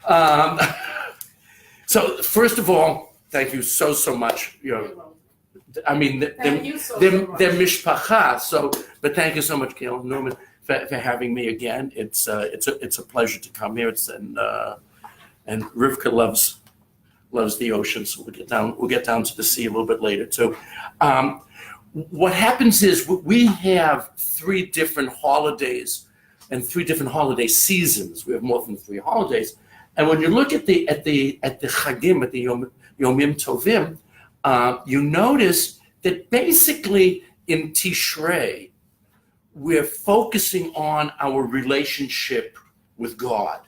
Um, so first of all, thank you so much. I mean, they're mishpacha. So, but thank you so much, Gail and Norman, for having me again. It's a pleasure to come here. And Rivka loves the ocean, so we'll get down to the sea a little bit later too. What happens is we have 3 different holidays and 3 different holiday seasons. We have more than 3 holidays, and when you look at the Chagim, at the Yomim Tovim, you notice that basically in Tishrei we're focusing on our relationship with God.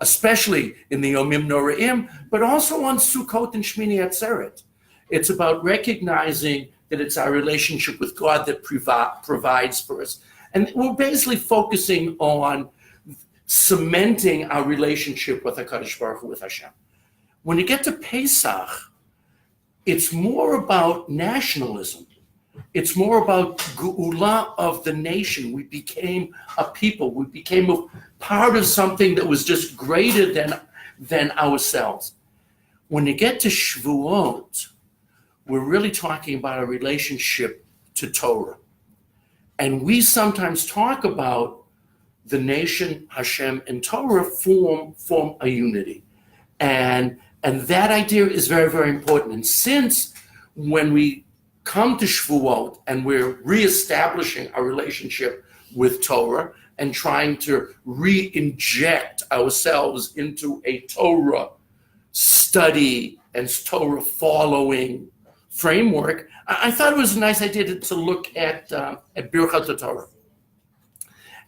Especially in the Yomim Noraim, but also on Sukkot and Shmini Atzeret. It's about recognizing that it's our relationship with God that provides for us. And we're basically focusing on cementing our relationship with HaKadosh Baruch Hu, with Hashem. When you get to Pesach, it's more about nationalism. It's more about geula of the nation. We became a people. We became a part of something that was just greater than ourselves. When you get to Shavuot, we're really talking about a relationship to Torah. And we sometimes talk about the nation, Hashem, and Torah form a unity. And that idea is very, very important. And since when we come to Shavuot and we're reestablishing our relationship with Torah and trying to re-inject ourselves into a Torah study and Torah following framework, I thought it was a nice idea to look at Birchat Torah.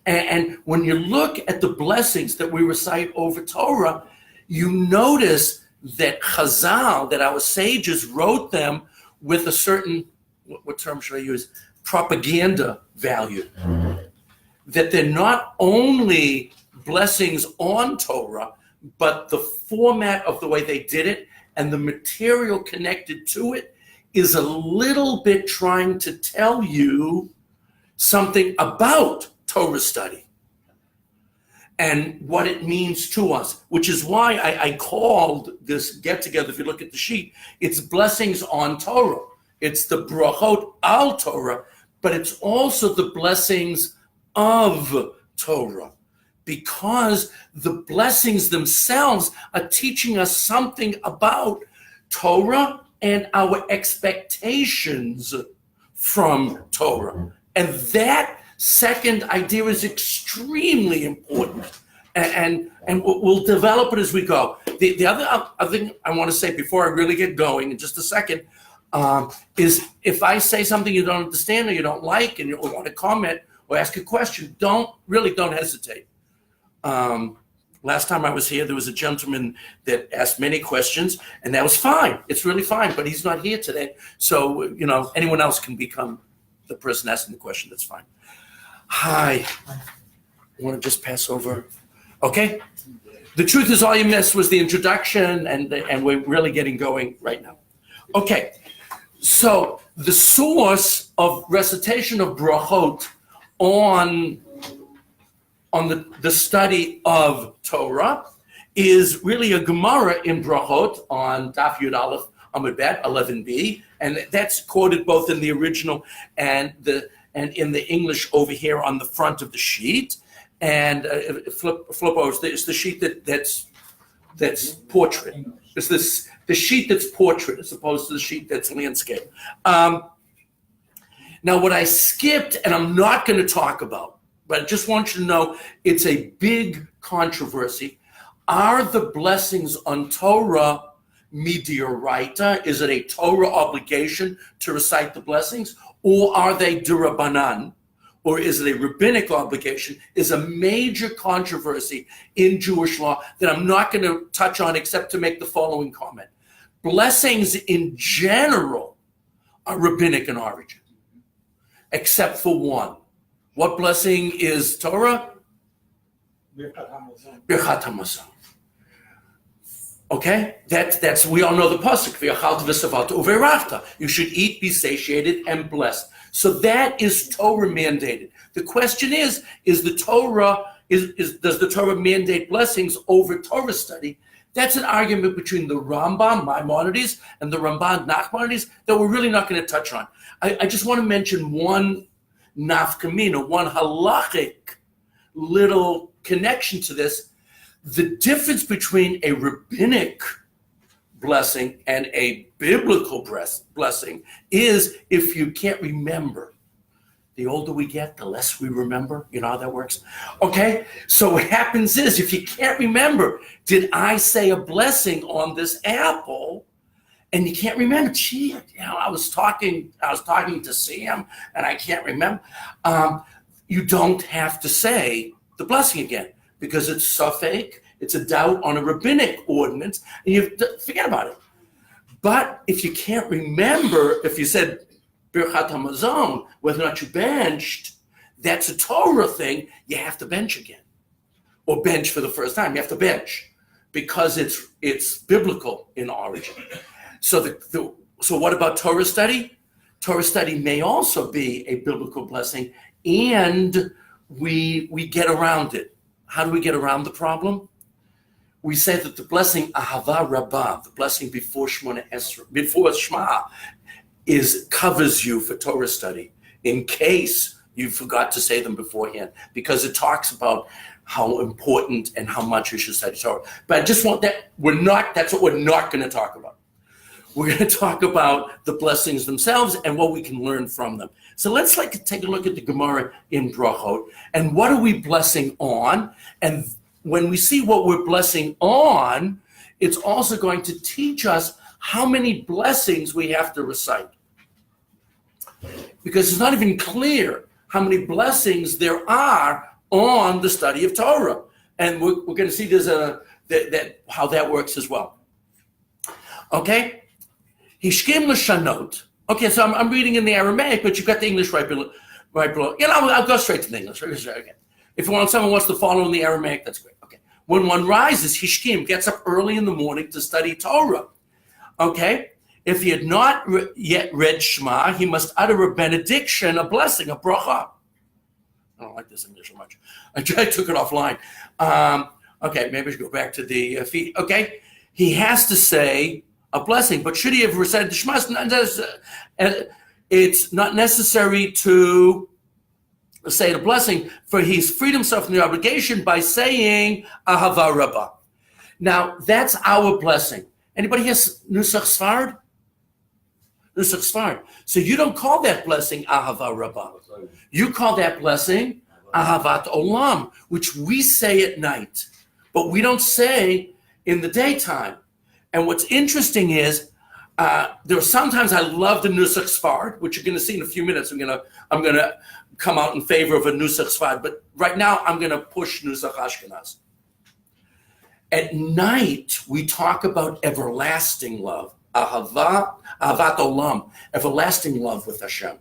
And when you look at the blessings that we recite over Torah, you notice that Chazal, that our sages wrote them with a certain, what term should I use, propaganda value. That they're not only blessings on Torah, but the format of the way they did it and the material connected to it is a little bit trying to tell you something about Torah study and what it means to us, which is why I called this get-together, if you look at the sheet, it's blessings on Torah. It's the brachot al Torah, but it's also the blessings of Torah, because the blessings themselves are teaching us something about Torah and our expectations from Torah. And that second idea is extremely important, and we'll develop it as we go. The other thing I want to say before I really get going in just a second is if I say something you don't understand or you don't like and you want to comment or ask a question, don't hesitate. Last time I was here, there was a gentleman that asked many questions, and that was fine. It's really fine, but he's not here today. So, anyone else can become the person asking the question. That's fine. Hi. I want to just pass over. Okay. The truth is all you missed was the introduction, and we're really getting going right now. Okay. So the source of recitation of brachot on the study of Torah is really a Gemara in Brachot on Daf Yud Aleph Amud Bet 11b, and that's quoted both in the original and in the English over here on the front of the sheet. And flip over. It's the sheet that's portrait. It's the sheet that's portrait as opposed to the sheet that's landscape. Now, what I skipped, and I'm not going to talk about, but I just want you to know it's a big controversy. Are the blessings on Torah midioraita? Is it a Torah obligation to recite the blessings? Or are they d'Rabbanan? Or is it a rabbinic obligation? Is a major controversy in Jewish law that I'm not going to touch on except to make the following comment. Blessings in general are rabbinic in origin, except for one. What blessing is Torah? Birchat HaMazon. Okay, that's we all know the pasuk. V'achalta v'savalta uve'rachta. You should eat, be satiated, and blessed. So that is Torah mandated. The question is the Torah does the Torah mandate blessings over Torah study? That's an argument between the Rambam, Maimonides, and the Ramban, Nachmanides, that we're really not going to touch on. I just want to mention one nafkamina, one halachic little connection to this. The difference between a rabbinic blessing and a biblical blessing is if you can't remember. The older we get, the less we remember. You know how that works? Okay? So what happens is, if you can't remember, did I say a blessing on this apple? And you can't remember, gee, I was talking to Sam and I can't remember. You don't have to say the blessing again because it's safek, it's a doubt on a rabbinic ordinance, and you forget about it. But if you can't remember, if you said Birchat HaMazon, whether or not you benched, that's a Torah thing, you have to bench again. Or bench for the first time, you have to bench because it's biblical in origin. So so what about Torah study? Torah study may also be a biblical blessing, and we get around it. How do we get around the problem? We say that the blessing Ahava Rabbah, the blessing before Shema, covers you for Torah study in case you forgot to say them beforehand, because it talks about how important and how much you should study Torah. But I just want that that's what we're not going to talk about. We're going to talk about the blessings themselves and what we can learn from them. So let's take a look at the Gemara in Brachot and what are we blessing on? And when we see what we're blessing on, it's also going to teach us how many blessings we have to recite. Because it's not even clear how many blessings there are on the study of Torah. And we're going to see how that works as well. Okay? Hishkim l'shanot. Okay, so I'm reading in the Aramaic, but you've got the English right below. I'll go straight to the English. Okay. If someone wants to follow in the Aramaic, that's great. Okay. When one rises, Hishkim gets up early in the morning to study Torah. Okay? If he had not yet read Shema, he must utter a benediction, a blessing, a bracha. I don't like this English so much. I took it offline. Okay, maybe I should go back to the feet. Okay, he has to say a blessing, but should he have recited the Shema? It's not necessary to say the blessing, for he's freed himself from the obligation by saying Ahava Rabbah. Now, that's our blessing. Anybody has Nusach Sfard? Nusach Sfard. So you don't call that blessing Ahava Rabbah. You call that blessing Ahavat Olam, which we say at night, but we don't say in the daytime. And what's interesting is there are sometimes I love the Nusach Sfard, which you're going to see in a few minutes. I'm going to come out in favor of a Nusach Sfard, but right now I'm going to push Nusach Ashkenaz. At night we talk about everlasting love, Ahavat Olam, everlasting love with Hashem,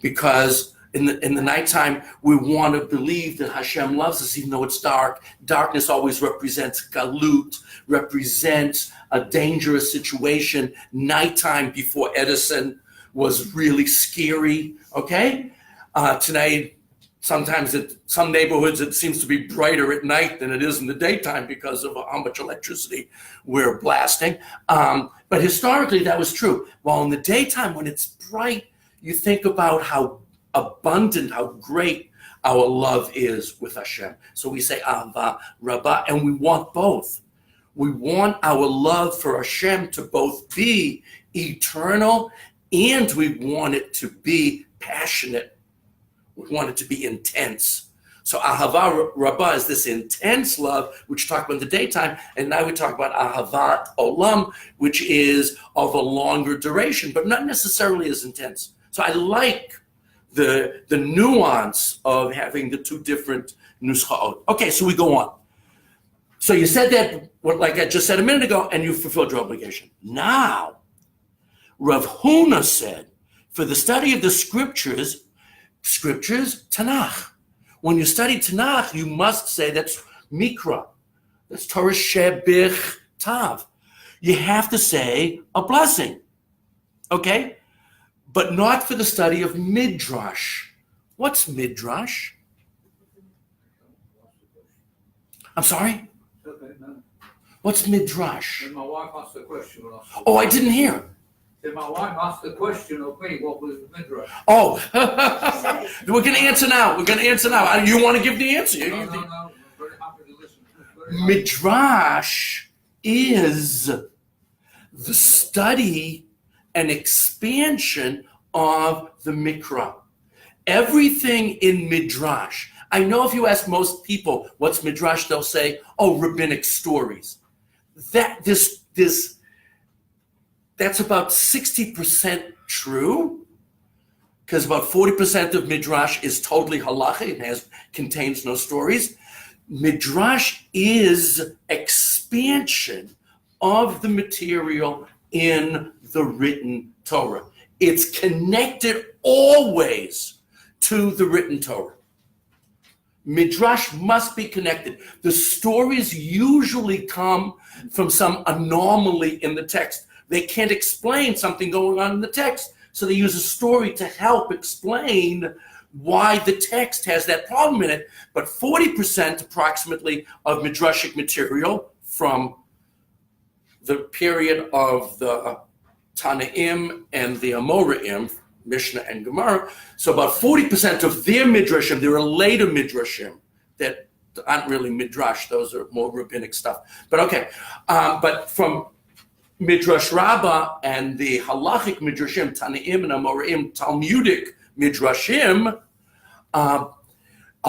because in the nighttime, we want to believe that Hashem loves us, even though it's dark. Darkness always represents galut, represents a dangerous situation. Nighttime before Edison was really scary, okay? Tonight, sometimes some neighborhoods, it seems to be brighter at night than it is in the daytime because of how much electricity we're blasting. But historically, that was true. While in the daytime, when it's bright, you think about how abundant, how great our love is with Hashem. So we say Ahava Rabbah, and we want both. We want our love for Hashem to both be eternal, and we want it to be passionate. We want it to be intense. So Ahava Rabbah is this intense love, which we talk about in the daytime, and now we talk about Ahavat Olam, which is of a longer duration, but not necessarily as intense. So I like the nuance of having the two different nuschaot. Okay, so we go on. So you said that, like I just said a minute ago, and you fulfilled your obligation. Now, Rav Huna said, for the study of the scriptures, Tanakh. When you study Tanakh, you must say that's Mikra. That's Torah Shebich Tav. You have to say a blessing. Okay? But not for the study of Midrash. What's Midrash? I'm sorry? Okay, no. What's midrash? And my wife asked the question. Oh, I didn't hear. Then my wife asked the question of me, what was the midrash? Oh, we're going to answer now. You want to give the answer? No. I'm very happy to listen. Midrash is the study and expansion of the Mikra. Everything in Midrash. I know if you ask most people what's Midrash, they'll say, "Oh, rabbinic stories." That's about 60% true, because about 40% of Midrash is totally halachic and contains no stories. Midrash is expansion of the material in the written Torah. It's connected always to the written Torah. Midrash must be connected. The stories usually come from some anomaly in the text. They can't explain something going on in the text, so they use a story to help explain why the text has that problem in it. But 40% approximately of midrashic material from the period of the Tanaim and the Amoraim, Mishnah and Gemara, so about 40% of their midrashim, there are later midrashim that aren't really midrash, those are more rabbinic stuff. But okay, but from Midrash Rabbah and the halachic midrashim, Tanaim and Amoraim, Talmudic midrashim, a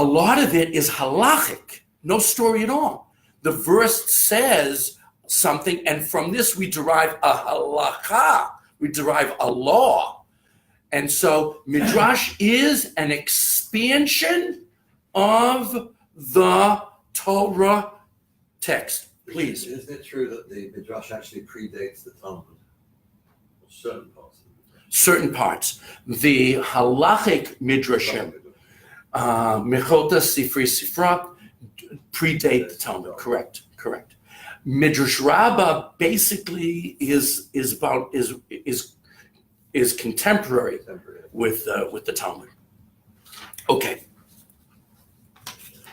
lot of it is halachic, no story at all. The verse says something, and from this we derive a halakha, we derive a law. And so Midrash is an expansion of the Torah text. Please. Isn't it true that the Midrash actually predates the Talmud? Certain parts. Certain parts. The halachic midrashim, Mechota, Sifri, Sifra, predate the Talmud. Correct. Midrash Rabbah basically is contemporary with the Talmud. Okay.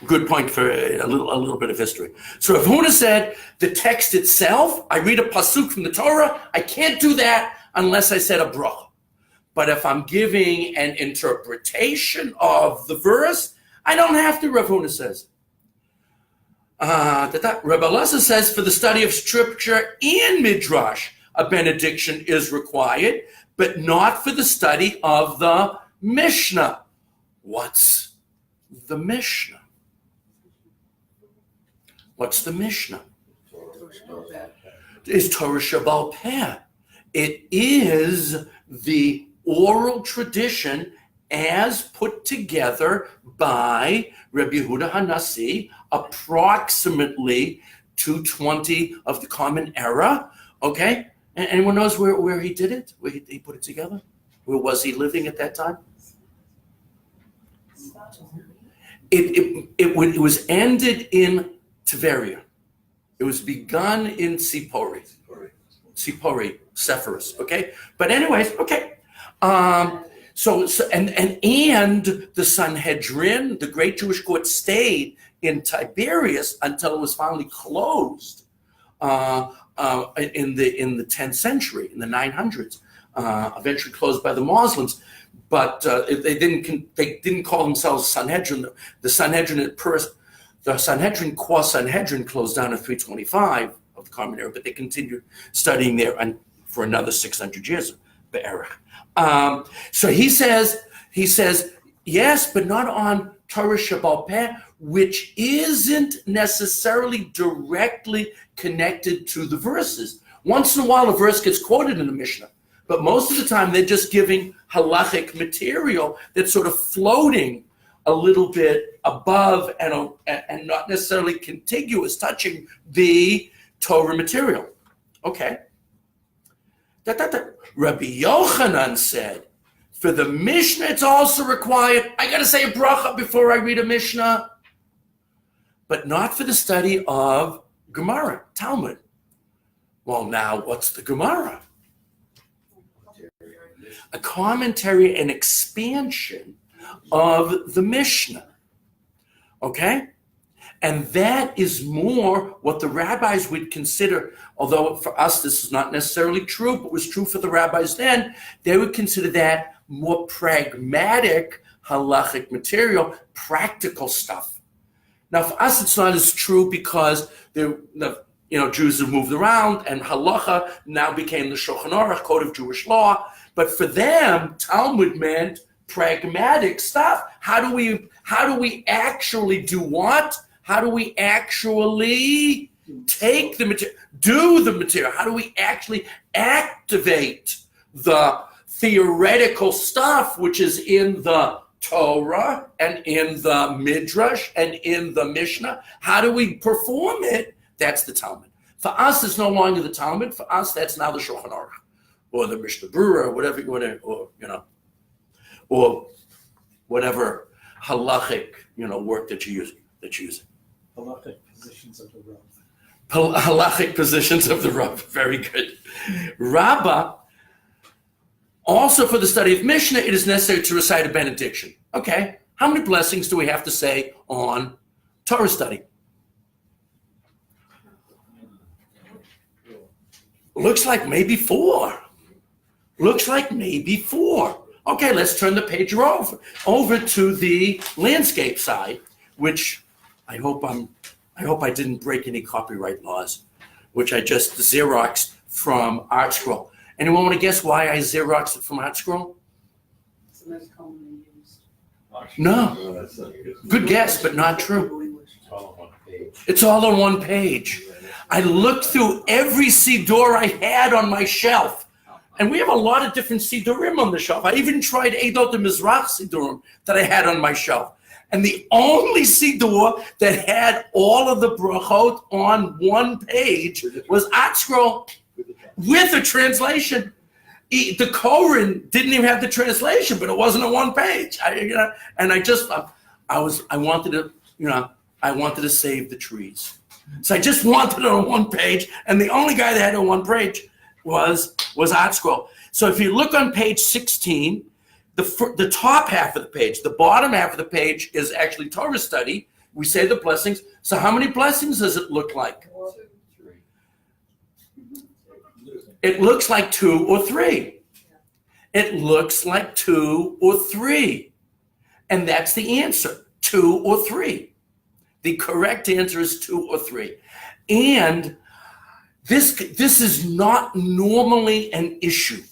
Good point for a little bit of history. So if Huna said the text itself, I read a pasuk from the Torah, I can't do that unless I said a bracha. But if I'm giving an interpretation of the verse, I don't have to, Rav Huna says. Rabbi Elazar says for the study of scripture and midrash, a benediction is required, but not for the study of the Mishnah. What's the Mishnah? What's the Mishnah? It's Torah Sheba'al Peh. It is the oral tradition as put together by Rabbi Yehuda HaNasi, approximately 220 of the Common Era. Okay? And anyone knows where he did it? Where he put it together? Where was he living at that time? It was ended in Tveria. It was begun in Sipori, Sepphoris. Okay, but anyways, okay. So the Sanhedrin, the great Jewish court, stayed in Tiberias until it was finally closed in the 10th century, in the 900s. Eventually closed by the Muslims. But they didn't call themselves Sanhedrin. The Sanhedrin Qua Sanhedrin closed down in 325 of the Common Era, but they continued studying there for another 600 years, Be'erach. So he says yes, but not on Torah Sheba'al Peh, which isn't necessarily directly connected to the verses. Once in a while, a verse gets quoted in the Mishnah. But most of the time, they're just giving halachic material that's sort of floating a little bit above and not necessarily contiguous, touching the Torah material. Okay. Rabbi Yochanan said, for the Mishnah, it's also required, I got to say a bracha before I read a Mishnah, but not for the study of Gemara, Talmud. Well, now, what's the Gemara? A commentary and expansion of the Mishnah. Okay? And that is more what the rabbis would consider, although for us this is not necessarily true, but was true for the rabbis then, they would consider that more pragmatic halachic material, practical stuff. Now for us it's not as true because Jews have moved around and halacha now became the Shulchan Aruch, code of Jewish law. But for them, Talmud meant pragmatic stuff. How do we actually do what? How do we actually take the material, do the material? How do we actually activate the theoretical stuff which is in the Torah and in the Midrash and in the Mishnah? How do we perform it? That's the Talmud. For us, it's no longer the Talmud. For us, that's now the Shulchan Aruch or the Mishnah Berurah, or whatever you want to, or whatever halachic, work that you're using. Halachic positions of the Rav. Halachic positions of the Rav. Very good. Rabbi, also for the study of Mishnah, it is necessary to recite a benediction. Okay, how many blessings do we have to say on Torah study? Looks like maybe 4. Okay, let's turn the page over to the landscape side, which I hope I didn't break any copyright laws, which I just Xeroxed from ArtScroll. Anyone want to guess why I Xeroxed it from ArtScroll? It's the most commonly used. No. Good guess, but not true. It's all on one page. I looked through every Siddur I had on my shelf. And we have a lot of different Siddurim on the shelf. I even tried Eidot Mizrach Siddurim that I had on my shelf. And the only Siddur that had all of the brachot on one page was ArtScroll with a translation. The Koran didn't even have the translation, but it wasn't on one page. I wanted to save the trees. So I just wanted it on one page, and the only guy that had it on one page was ArtScroll. So if you look on page 16, the top half of the page, the bottom half of the page is actually Torah study. We say the blessings. So how many blessings does it look like? 3. It looks like 2 or 3. It looks like 2 or 3. And that's the answer, 2 or 3. The correct answer is 2 or 3. And this is not normally an issue.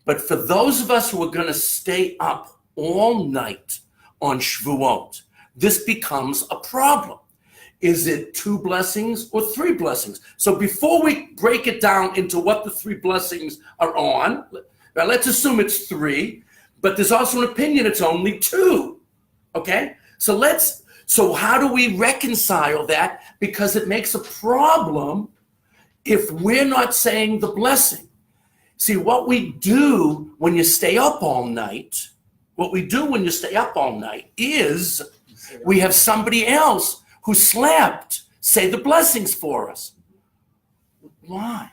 But for those of us who are going to stay up all night on Shavuot, this becomes a problem. Is it 2 blessings or 3 blessings? So before we break it down into what the 3 blessings are on, let's assume it's 3, but there's also an opinion it's only 2. Okay? So how do we reconcile that? Because it makes a problem if we're not saying the blessing. See, what we do when you stay up all night, is we have somebody else who slept say the blessings for us. Why?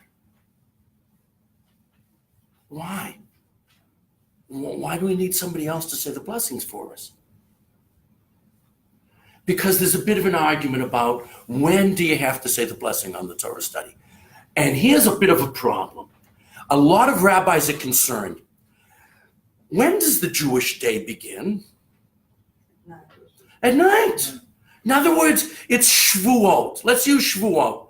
Why do we need somebody else to say the blessings for us? Because there's a bit of an argument about when do you have to say the blessing on the Torah study. And here's a bit of a problem. A lot of rabbis are concerned. When does the Jewish day begin? At night. In other words, it's Shavuot. Let's use Shavuot.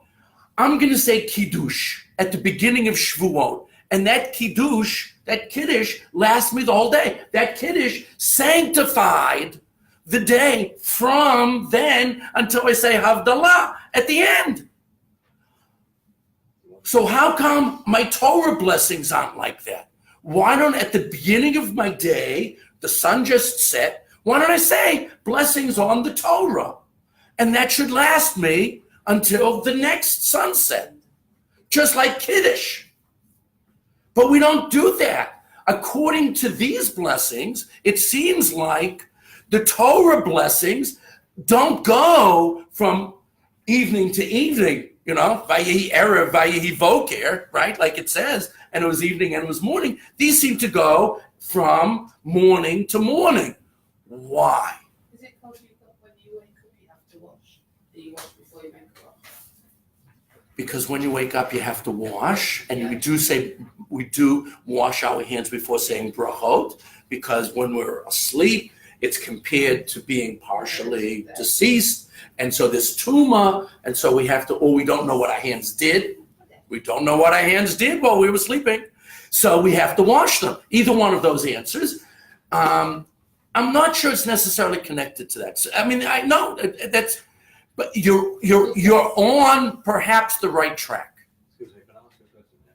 I'm going to say Kiddush at the beginning of Shavuot. And that Kiddush, that Kiddush, lasts me the whole day. That Kiddush sanctified the day from then until I say Havdalah at the end. So how come my Torah blessings aren't like that? Why don't, at the beginning of my day, the sun just set, why don't I say blessings on the Torah? And that should last me until the next sunset, just like Kiddush. But we don't do that. According to these blessings, it seems like the Torah blessings don't go from evening to evening, Vayehi Erev, Vayehi Boker, right? Like it says, and it was evening and it was morning. These seem to go from morning to morning. Why? Is it because when you wake up you have to wash? because when you wake up, you have to wash, and we do wash our hands before saying brachot, because when we're asleep, it's compared to being partially deceased, and so there's tumah, and so we have to, or we don't know what our hands did. We don't know what our hands did while we were sleeping, so we have to wash them. Either one of those answers. I'm not sure it's necessarily connected to that. So, I mean, I know that's, but you're on perhaps the right track. Excuse me, can I ask a question now?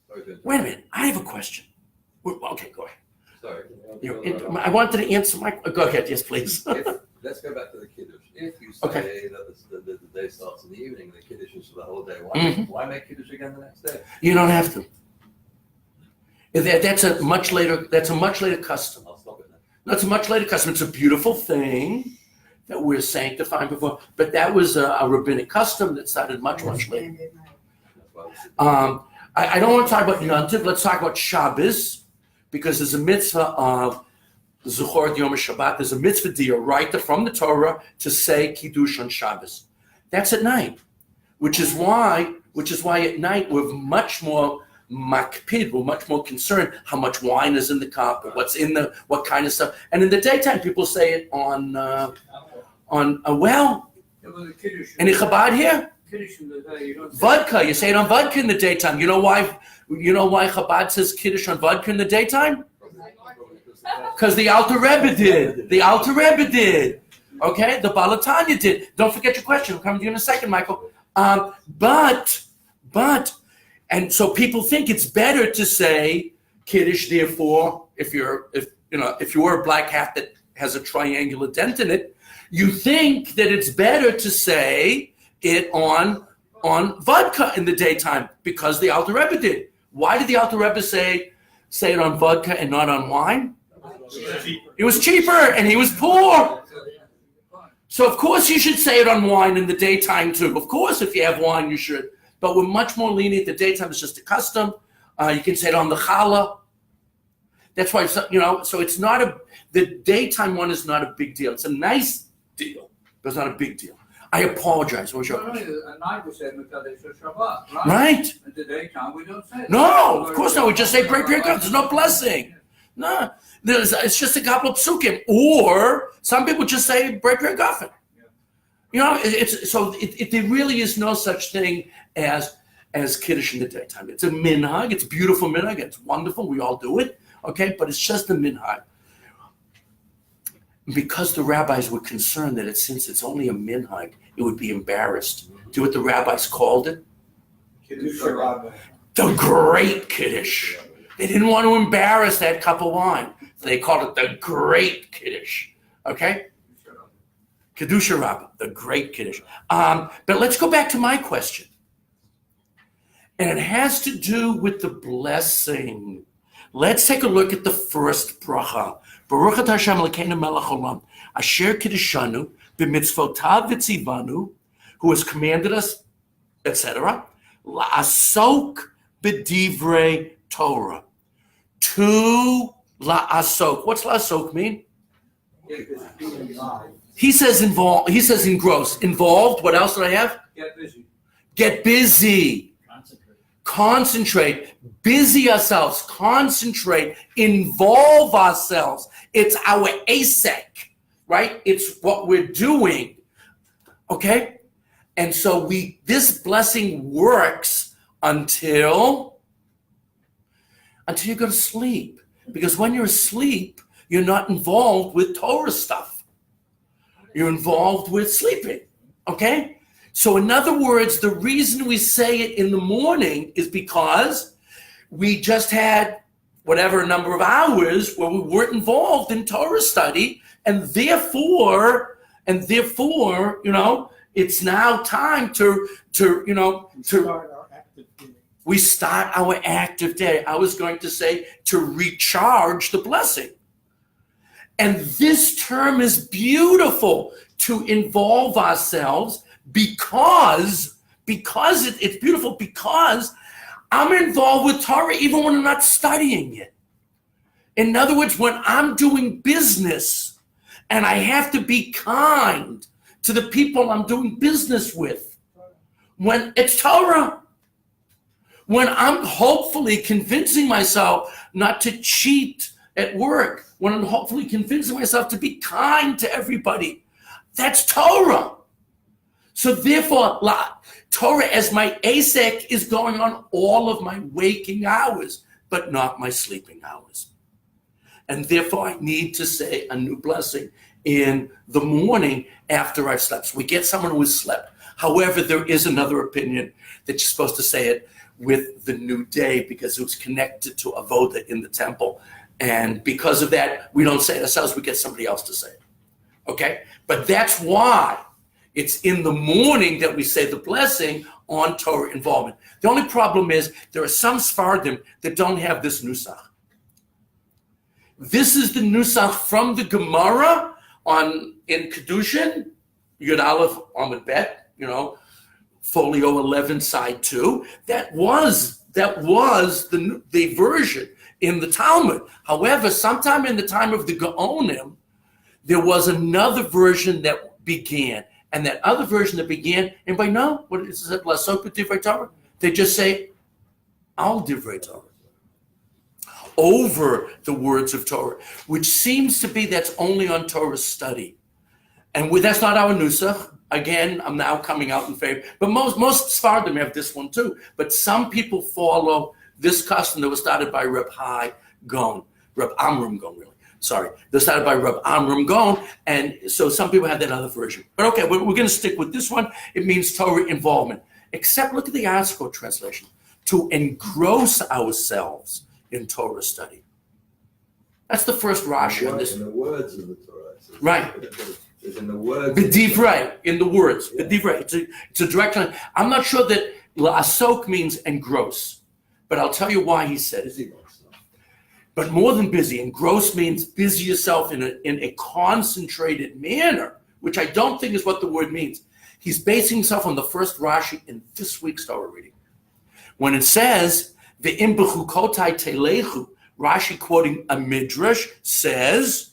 Sorry to interrupt. Wait a minute, I have a question. Okay, go ahead. Sorry. I wanted to answer my. Go ahead, yes, please. Let's go back to the Kiddush. If you say Okay. that the day starts in the evening, the Kiddush is for the whole day, Mhm. why make Kiddush again the next day? You don't have to. That's a much later. That's a much later custom. I'll stop it now. That's a much later custom. It's a beautiful thing that we're sanctifying before, but that was a rabbinic custom that started much later. That's why I don't want to talk about Yontif. Let's talk about Shabbos, because there's a mitzvah of Zuchor Yom Shabbat. There's a mitzvah d'oraita from the Torah to say Kiddush on Shabbos. That's at night, which is why at night we're much more makpid. We're much more concerned how much wine is in the cup, or what kind of stuff. And in the daytime, people say it on well. Yeah, but the Kiddush. Any Chabad here? Kiddush in the day, you don't say. Vodka. You say it on vodka in the daytime. You know why? You know why Chabad says Kiddush on vodka in the daytime? Because the Alter Rebbe did. The Alter Rebbe did. Okay? The Balatanya did. Don't forget your question. I'm coming to you in a second, Michael. But, and so people think it's better to say Kiddush. Therefore, if you wear a black hat that has a triangular dent in it, you think that it's better to say it on vodka in the daytime, because the Alter Rebbe did. Why did the Alter Rebbe say it on vodka and not on wine? It was cheaper and he was poor. So of course you should say it on wine in the daytime too. Of course, if you have wine, you should. But we're much more lenient. The daytime is just a custom. You can say it on the challah. That's why, so it's not the daytime one is not a big deal. It's a nice deal, but it's not a big deal. I apologize. What was your question? At night we say Mekadesh Shabbat, right? Right. At the daytime we don't say it. No, of course not. We just say break your cup. There's no blessing. No, it's just a couple of psukim. Or some people just say break your guffin. There really is no such thing as Kiddush in the daytime. It's a minhag. It's a beautiful minhag. It's wonderful. We all do it. Okay, but it's just a minhag. Because the rabbis were concerned that since it's only a minhag, it would be embarrassed. Do you know what the rabbis called it? Kiddush The Great Kiddush. They didn't want to embarrass that cup of wine. So they called it the Great Kiddush. Okay? Kiddush Rabbah, the Great Kiddush. But let's go back to my question. And it has to do with the blessing. Let's take a look at the first bracha. Baruch atah Hashem Elokeinu melech olam, asher kiddushanu b'mitzvotav v'tzivanu, who has commanded us, etc., la'asok b'divrei Torah. To la'asok. What's la'asok mean? He says involved. He says engross. Involved. What else did I have? Get busy. Get busy. Concentrate, busy ourselves, concentrate, involve ourselves. It's our asek, right? It's what we're doing, okay? And so this blessing works until you go to sleep. Because when you're asleep, you're not involved with Torah stuff. You're involved with sleeping, okay? So in other words, the reason we say it in the morning is because we just had whatever number of hours where we weren't involved in Torah study, and therefore, it's now time to we start our active day. I was going to say to recharge the blessing. And this term is beautiful, to involve ourselves. Because it's beautiful, because I'm involved with Torah even when I'm not studying it. In other words, when I'm doing business and I have to be kind to the people I'm doing business with, when it's Torah. When I'm hopefully convincing myself not to cheat at work, when I'm hopefully convincing myself to be kind to everybody, that's Torah. So therefore, Torah as my asek is going on all of my waking hours, but not my sleeping hours. And therefore, I need to say a new blessing in the morning after I've slept. So we get someone who has slept. However, there is another opinion that you're supposed to say it with the new day because it was connected to avoda in the temple. And because of that, we don't say it ourselves, we get somebody else to say it. Okay? But that's why it's in the morning that we say the blessing on Torah involvement. The only problem is there are some Sephardim that don't have this nusach. This is the nusach from the Gemara in Kedushin, Yud Aleph Amud Bet, folio 11, side 2. That was the version in the Talmud. However, sometime in the time of the Gaonim, there was another version that began. And that other version that began, anybody know what it is? Lasok b'divrei Torah? They just say, al divrei Torah, over the words of Torah, which seems to be that's only on Torah study. And that's not our nusach. Again, I'm now coming out in favor. But most Sephardim have this one too. But some people follow this custom that was started by Reb Amram Gon, really. Sorry, they started by Reb Amram Gon, and so some people have that other version. But okay, we're going to stick with this one. It means Torah involvement. Except look at the ASCO translation. To engross ourselves in Torah study. That's the first Rashi on this. In the words of the Torah. Right. It's in the words. B'divrei, in the words. Yeah. B'divrei. It's a direct line. I'm not sure that la'asok means engross, but I'll tell you why he said it. Busy ones. But more than busy, engross means busy yourself in a concentrated manner, which I don't think is what the word means. He's basing himself on the first Rashi in this week's Torah reading. When it says, Ve'im b'chukotai telechu, Rashi quoting a midrash says,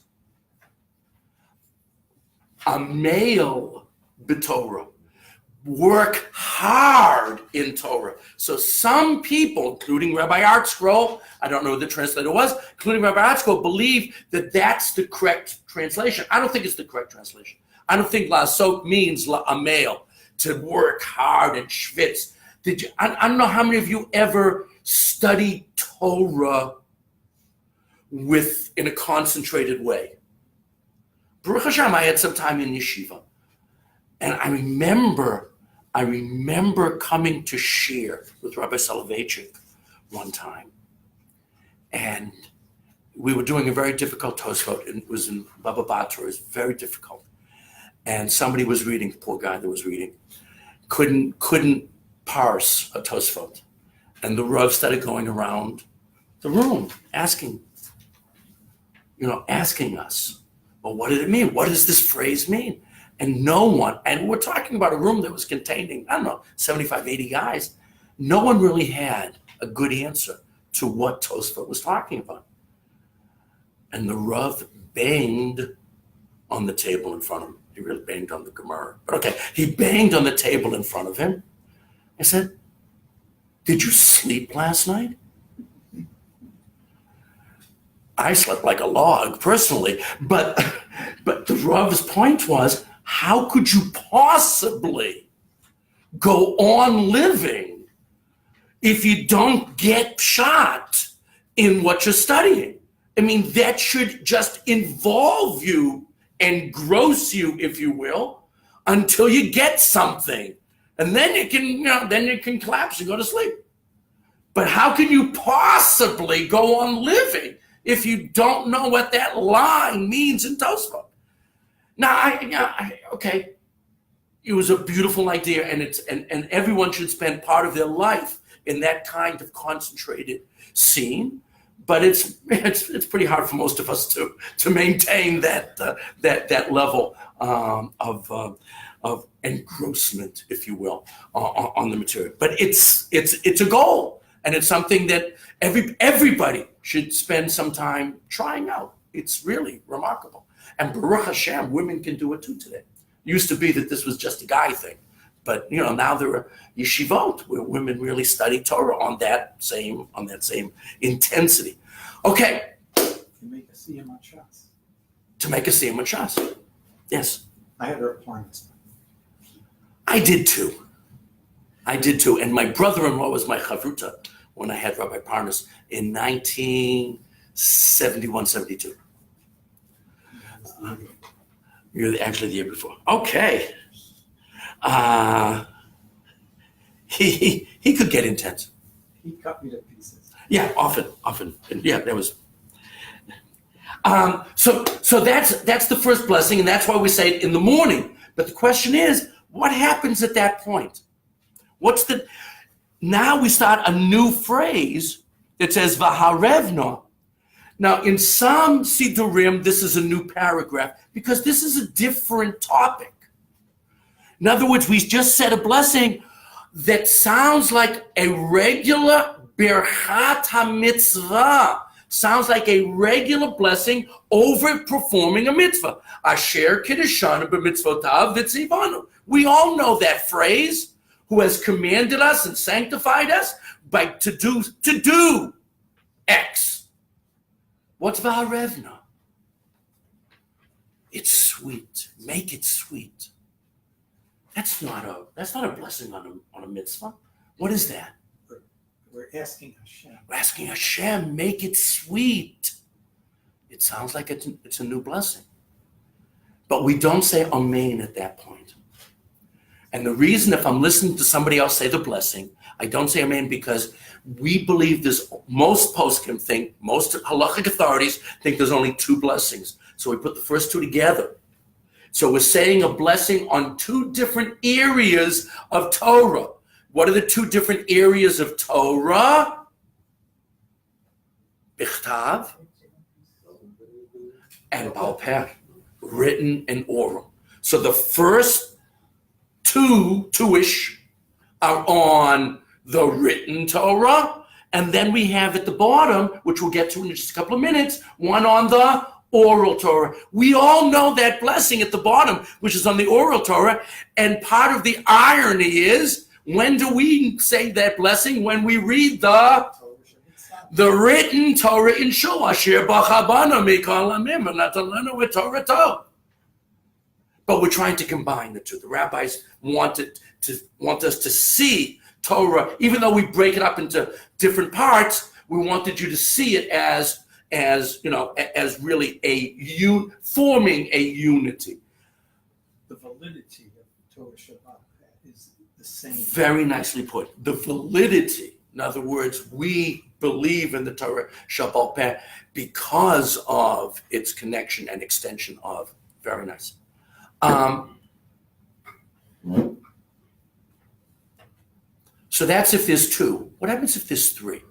a male b'Torah, work hard in Torah. So some people, including Rabbi Art Scroll, I don't know who the translator was, including Rabbi Art Scroll, believe that that's the correct translation. I don't think it's the correct translation. I don't think la'asok means a male, to work hard and schwitz. I don't know how many of you ever studied Torah in a concentrated way. Baruch Hashem, I had some time in yeshiva, and I remember coming to share with Rabbi Soloveitchik one time, and we were doing a very difficult Tosfot. It was in Baba Batra. It was very difficult, and somebody was reading. The poor guy that was reading couldn't parse a Tosfot, and the Rav started going around the room asking us, well, what did it mean? What does this phrase mean? And no one, and we're talking about a room that was containing, 75, 80 guys. No one really had a good answer to what Tosfot was talking about. And the Rav banged on the table in front of him. He really banged on the Gemara. But okay, he banged on the table in front of him. I said, did you sleep last night? I slept like a log, personally, but the Rav's point was, how could you possibly go on living if you don't get shot in what you're studying? I mean, that should just involve you, engross you, if you will, until you get something. And then you can collapse and go to sleep. But how can you possibly go on living if you don't know what that line means in Tosfot? Now, okay, it was a beautiful idea, and everyone should spend part of their life in that kind of concentrated scene. But it's pretty hard for most of us to maintain that level of engrossment, if you will, on the material. But it's a goal, and it's something that everybody should spend some time trying out. It's really remarkable. And Baruch Hashem, women can do it too today. It used to be that this was just a guy thing, But now there are yeshivot where women really study Torah on that same intensity. Okay, You make a siyum on Shas. to make a siyum on Shas. Yes, I had a requirement. I did too. And my brother-in-law was my chavruta when I had Rabbi Parnas in 1971, 72. You're actually the year before. Okay. He could get intense. He cut me to pieces. Yeah, often. And yeah, that was. So that's the first blessing, and that's why we say it in the morning. But the question is, what happens at that point? Now we start a new phrase that says Vaharevna. Now, in some Sidurim, this is a new paragraph because this is a different topic. In other words, we just said a blessing that sounds like a regular Birchat HaMitzvah. Sounds like a regular blessing over performing a mitzvah. Asher Kiddushan b'mitzvotav v'tzivanu. We all know that phrase. Who has commanded us and sanctified us to do X. What's Vaharevna? It's sweet. Make it sweet. That's not a blessing on a mitzvah. What is that? We're asking Hashem. We're asking Hashem, make it sweet. It sounds like it's a new blessing. But we don't say Amen at that point. And the reason, if I'm listening to somebody else say the blessing, I don't say Amen because we believe most poskim think, most halachic authorities think there's only two blessings. So we put the first two together. So we're saying a blessing on two different areas of Torah. What are the two different areas of Torah? Bichtav and Baal Peh, written and oral. So the first two-ish are on the written Torah, and then we have at the bottom, which we'll get to in just a couple of minutes, one on the oral Torah. We all know that blessing at the bottom, which is on the oral Torah, and part of the irony is, when do we say that blessing? When we read the written Torah in Shul, Asher B'chabana Mikol Amim, V'Natalenu with Torah Tov. But we're trying to combine the two. The rabbis want us to see Torah, even though we break it up into different parts. We wanted you to see it as really forming a unity. The validity of Torah Shabbat is the same. Very nicely put. The validity. In other words, we believe in the Torah Shabbat Peh because of its connection and extension of. Very nice. So that's if there's two. What happens if there's three?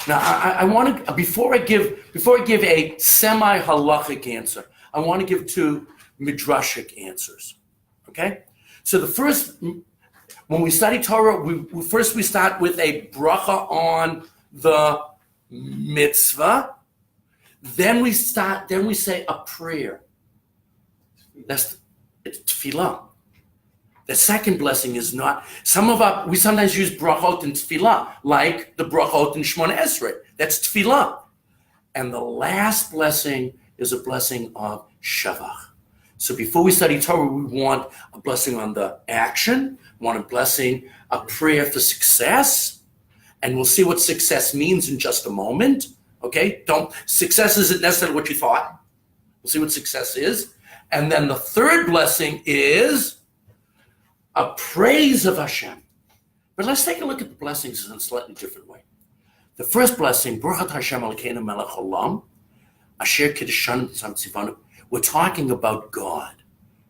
Now, I want to before I give a semi-halachic answer, I want to give two midrashic answers. Okay, so the first, when we study Torah, we start with a bracha on the mitzvah. Then we say a prayer. It's tefillah. The second blessing is not, we sometimes use brachot in tefillah, like the brachot in Shmona Esrei. That's tefillah. And the last blessing is a blessing of shavach. So before we study Torah, we want a blessing on the action, want a prayer for success, and we'll see what success means in just a moment. Okay? Success isn't necessarily what you thought. We'll see what success is. And then the third blessing is a praise of Hashem. But let's take a look at the blessings in a slightly different way. The first blessing, Baruch Hashem Elokeinu melech haolam, asher kiddushanu tzivanu. We're talking about God.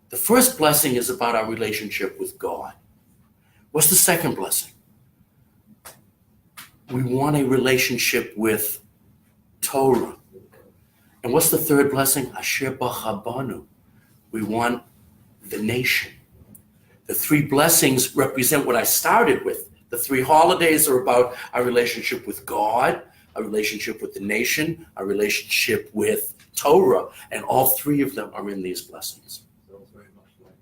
The first blessing is about our relationship with God. What's the second blessing? We want a relationship with Torah. And what's the third blessing? Asher b'chabanu. We want the nation. The three blessings represent what I started with. The three holidays are about our relationship with God, our relationship with the nation, our relationship with Torah, and all three of them are in these blessings. Sounds very much like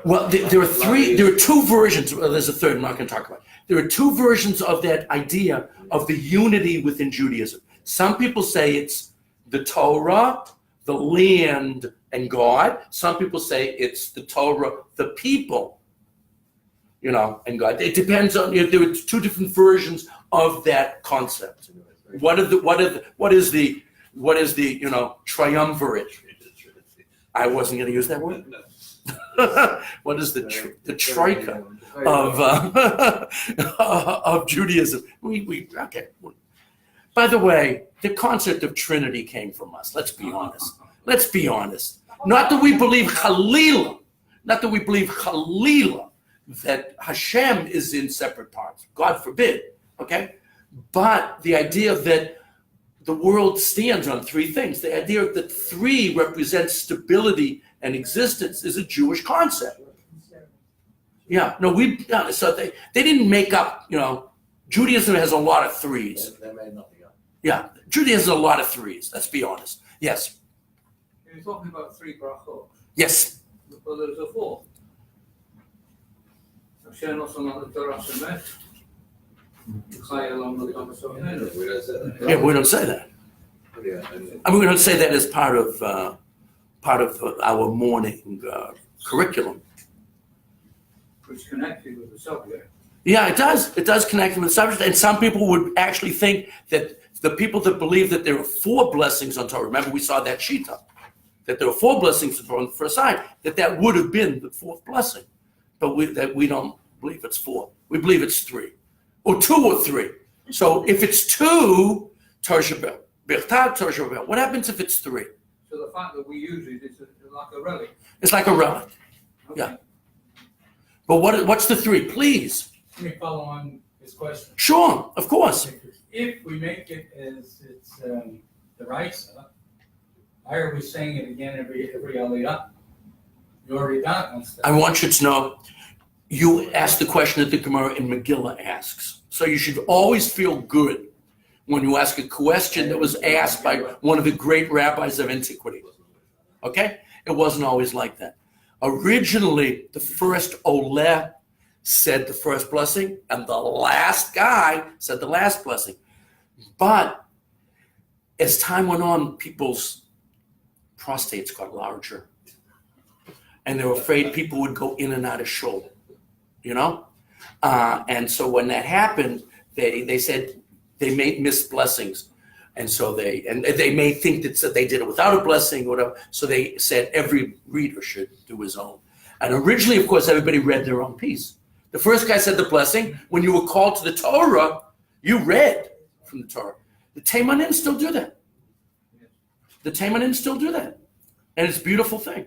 Well, there are two versions. Well, there's a third I'm not going to talk about. There are two versions of that idea of the unity within Judaism. Some people say it's the Torah, the land, and God. Some people say it's the Torah, the people, and God. It depends on, there are two different versions of that concept. What is the triumvirate? I wasn't going to use that word. What is the troika of Judaism? Okay. By the way, the concept of Trinity came from us. Let's be honest. Not that we believe Chalila, that Hashem is in separate parts. God forbid. Okay, but the idea that the world stands on three things. The idea that three represents stability and existence is a Jewish concept. Yeah, no, so they didn't make up, Judaism has a lot of threes. They made nothing up. Yeah, Judaism has a lot of threes, let's be honest. Yes. You're talking about 3 brachot. Yes. Well, there's a 4th. Hashem also Torah Shemet. Yeah, we don't say that. I mean, we don't say that as part of our morning curriculum. Which connected with the subject. Yeah, it does. It does connect with the subject. And some people would actually think that the people that believe that there are 4 blessings on Torah, remember we saw that Shita, that there are 4 blessings on the first side, that would have been the 4th blessing. But we don't believe it's 4. We believe it's 3. Or 2 or 3. So if it's 2, Torah Shabbat, Birtat, Torah Shabbat. What happens if it's 3? So the fact that we use it is like a relic. It's like a relic. Okay. Yeah. But what's the 3? Please. Let me follow on his question. Sure, of course. If we make it as it's the Raisa, why are we saying it again every Aliyah? You already done once. I want you to know, you asked the question that the Gemara in Megillah asks. So you should always feel good when you ask a question that was asked by one of the great rabbis of antiquity. Okay? It wasn't always like that. Originally, the first Oleh said the first blessing, and the last guy said the last blessing. But as time went on, people's prostates got larger. And they were afraid people would go in and out of shul. And so when that happened, they said they made missed blessings, and so they may think that they did it without a blessing or whatever. So they said every reader should do his own. And originally, of course, everybody read their own piece. The first guy said the blessing. When you were called to the Torah, you read from the Torah. The Teimanim still do that. And it's a beautiful thing.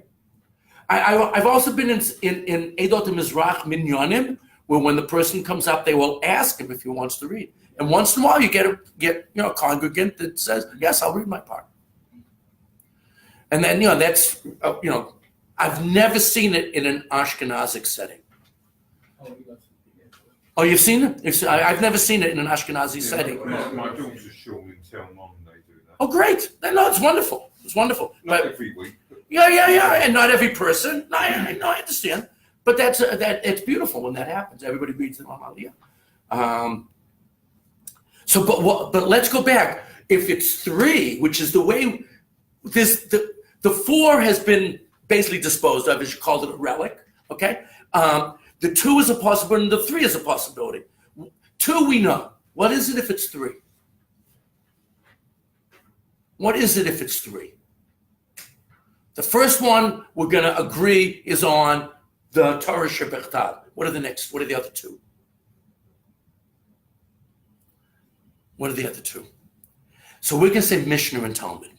I've also been in Edot Mizrach Minyanim, where when the person comes up, they will ask him if he wants to read. And once in a while, you get a congregant that says, "Yes, I'll read my part." And then that's I've never seen it in an Ashkenazic setting. Oh, you've seen it? I've never seen it in an Ashkenazi setting. My daughter's shul in Tel Mom, they do that. Oh, great! No, it's wonderful. It's wonderful. Not every week. Yeah, and not every person. No, I understand. But it's beautiful when that happens. Everybody reads the Aliyah. But let's go back. If it's 3, which is the way the 4 has been basically disposed of, as you called it, a relic. Okay. The 2 is a possibility, and the 3 is a possibility. 2 we know. What is it if it's 3? What is it if it's 3? The first one we're going to agree is on the Torah Shebechtad. What are the other 2? What are the other 2? So we can say Mishnah and Talmud.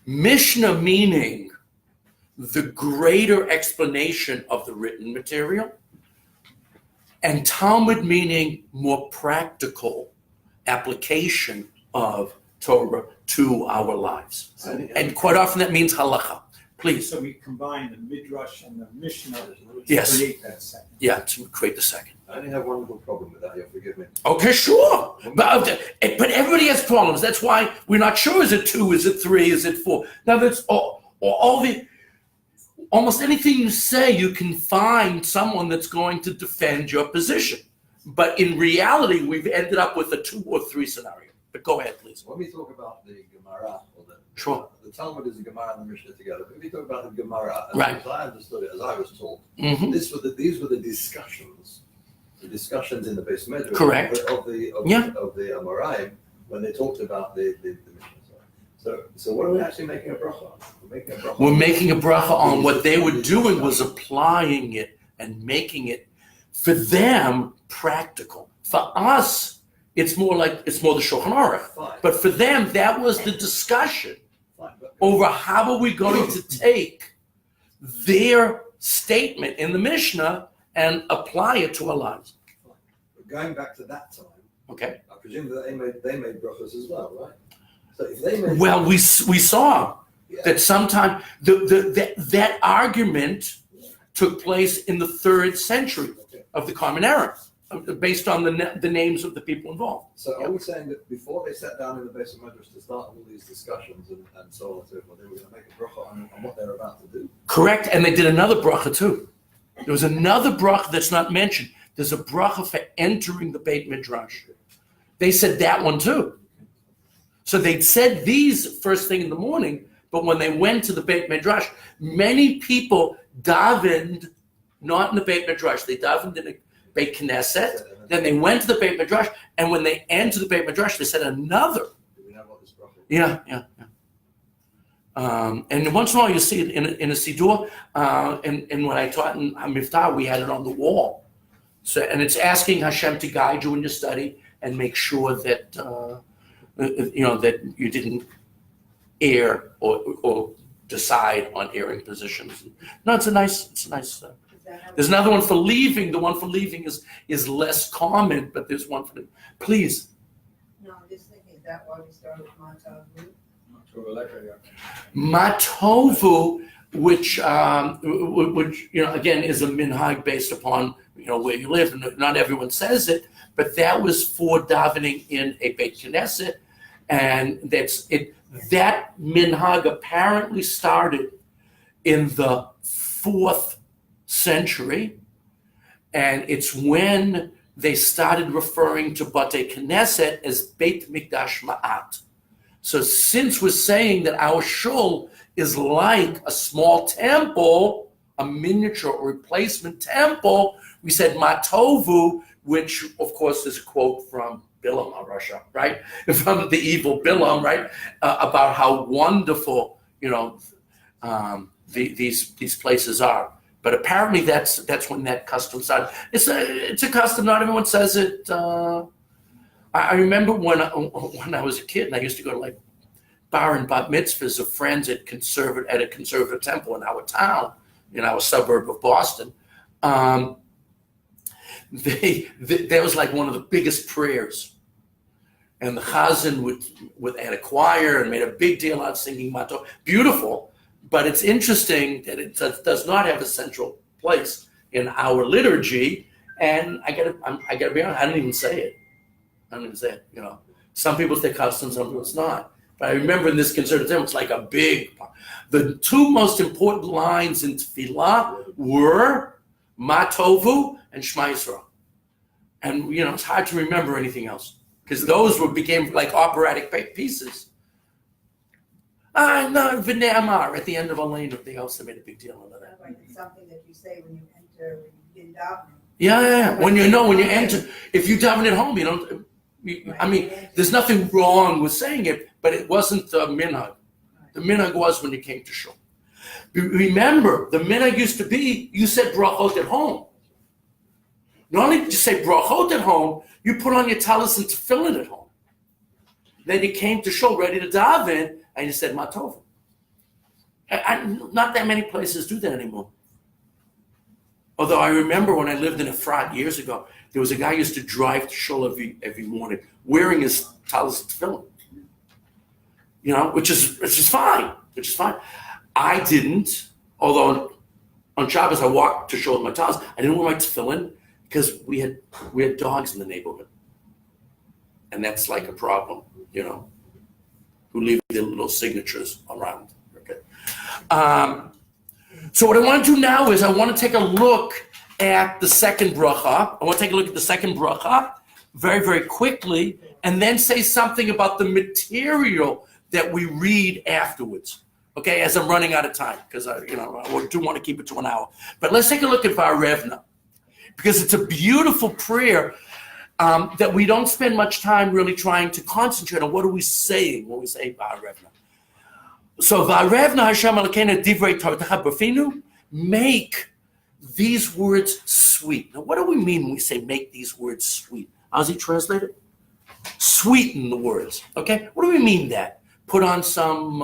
Mishnah meaning the greater explanation of the written material, and Talmud meaning more practical application of Torah to our lives. And quite often that means halacha. Please. So we combine the Midrash and the Mishnah to Yes. create that second. Yeah, to create the second. I only have one little problem with that, you'll forgive me. Okay, sure. But everybody has problems. That's why we're not sure, is it 2, is it 3, is it 4? Now, that's almost anything you say, you can find someone that's going to defend your position. But in reality, we've ended up with a 2 or 3 scenario. But go ahead, please. When we talk about the Gemara, or Sure. the Talmud is the Gemara and the Mishnah together. But if we talk about the Gemara, Right. as I understood it, as I was taught, Mhm. these were the discussions in the base measure Correct. of the Amoraim when they talked about the Mishnah. So what are we actually making a bracha on? We're making a bracha on what they were doing was applying it and making it, for them, practical. For us, it's more the Shulchan Aruch. Fine. But for them, that was the discussion Fine, but over how are we going to take their statement in the Mishnah and apply it to our lives. going back to that time, Okay. I presume that they made brachas as well, right? So if they made Well, we saw yeah, that sometime that argument took place in the 3rd century okay. of the Common Era, based on the names of the people involved. So are we saying that before they sat down in the base of Madrash to start all these discussions and so on and so forth, they were going to make a bracha on what they're about to do? Correct, and they did another bracha too. There was another bracha that's not mentioned. There's a bracha for entering the Beit Midrash. They said that one too. So they said these first thing in the morning, but when they went to the Beit Midrash, many people davened not in the Beit Midrash. They davened in the Beit Knesset. Then they went to the Beit Midrash, and when they entered the Beit Midrash, they said another. Do we know what this bracha is? Yeah. And once in a while you see it in a Siddur, and when I taught in Miftah, we had it on the wall. So, and it's asking Hashem to guide you in your study and make sure that that you didn't err or decide on erring positions. No, it's a nice. There's another one for leaving. The one for leaving is less common, but there's one for the. Please. No, I'm just thinking, is that why we started with Matav? Matovu, which again is a minhag based upon where you live, and not everyone says it, but that was for davening in a Beit Knesset, and that's it. That minhag apparently started in the 4th century, and it's when they started referring to Batei Knesset as Beit Mikdash Ma'at. So since we're saying that our shul is like a small temple, a miniature or replacement temple, we said Matovu, which of course is a quote from Bilam HaRasha, right? From the evil Bilam, right? About how wonderful, these places are. But apparently that's when that custom started. It's a custom. Not everyone says it. I remember when I was a kid, and I used to go to like bar and bat mitzvahs of friends at a conservative temple in our town, in our suburb of Boston. That was like one of the biggest prayers, and the chazan would add a choir and made a big deal out of singing Mato. Beautiful, but it's interesting that it does not have a central place in our liturgy. And I gotta be honest, I didn't even say it. Some people say custom, some people it's not. But I remember in this conservative temple, it's like a big part. The 2 most important lines in Tefillah were Matovu and Shema Yisrael. And it's hard to remember anything else because those became like operatic pieces. No, V'nei Amar at the end of Elena, they also made a big deal out of that. Like it's something that you say when you enter, when you begin davening. Yeah. When you enter, if you daven at home, you don't. There's nothing wrong with saying it, but it wasn't the minhag. The minhag was when you came to shul. Remember, the minhag used to be, you said brachot at home. Not only did you say brachot at home, you put on your talis and tefillin at home. Then you came to shul ready to daven, and you said matov. Not that many places do that anymore. Although I remember when I lived in Efrat years ago, there was a guy who used to drive to shul every morning wearing his talis and tefillin. Which is fine. I didn't, although on Shabbos I walked to shul with my talis. I didn't wear my tefillin because we had dogs in the neighborhood, and that's like a problem, who leave their little signatures around. Okay, So what I want to do now is I want to take a look at the second bracha. I want to take a look at the second bracha very, very quickly, and then say something about the material that we read afterwards. Okay, as I'm running out of time, because I do want to keep it to an hour. But let's take a look at Varevna, because it's a beautiful prayer that we don't spend much time really trying to concentrate on. What are we saying when we say Varevna? So Varevna Hashem Elokeinu divrei Torah b'finu, make these words sweet. Now, what do we mean when we say make these words sweet? How's he translated? Sweeten the words. Okay, what do we mean that? Put on some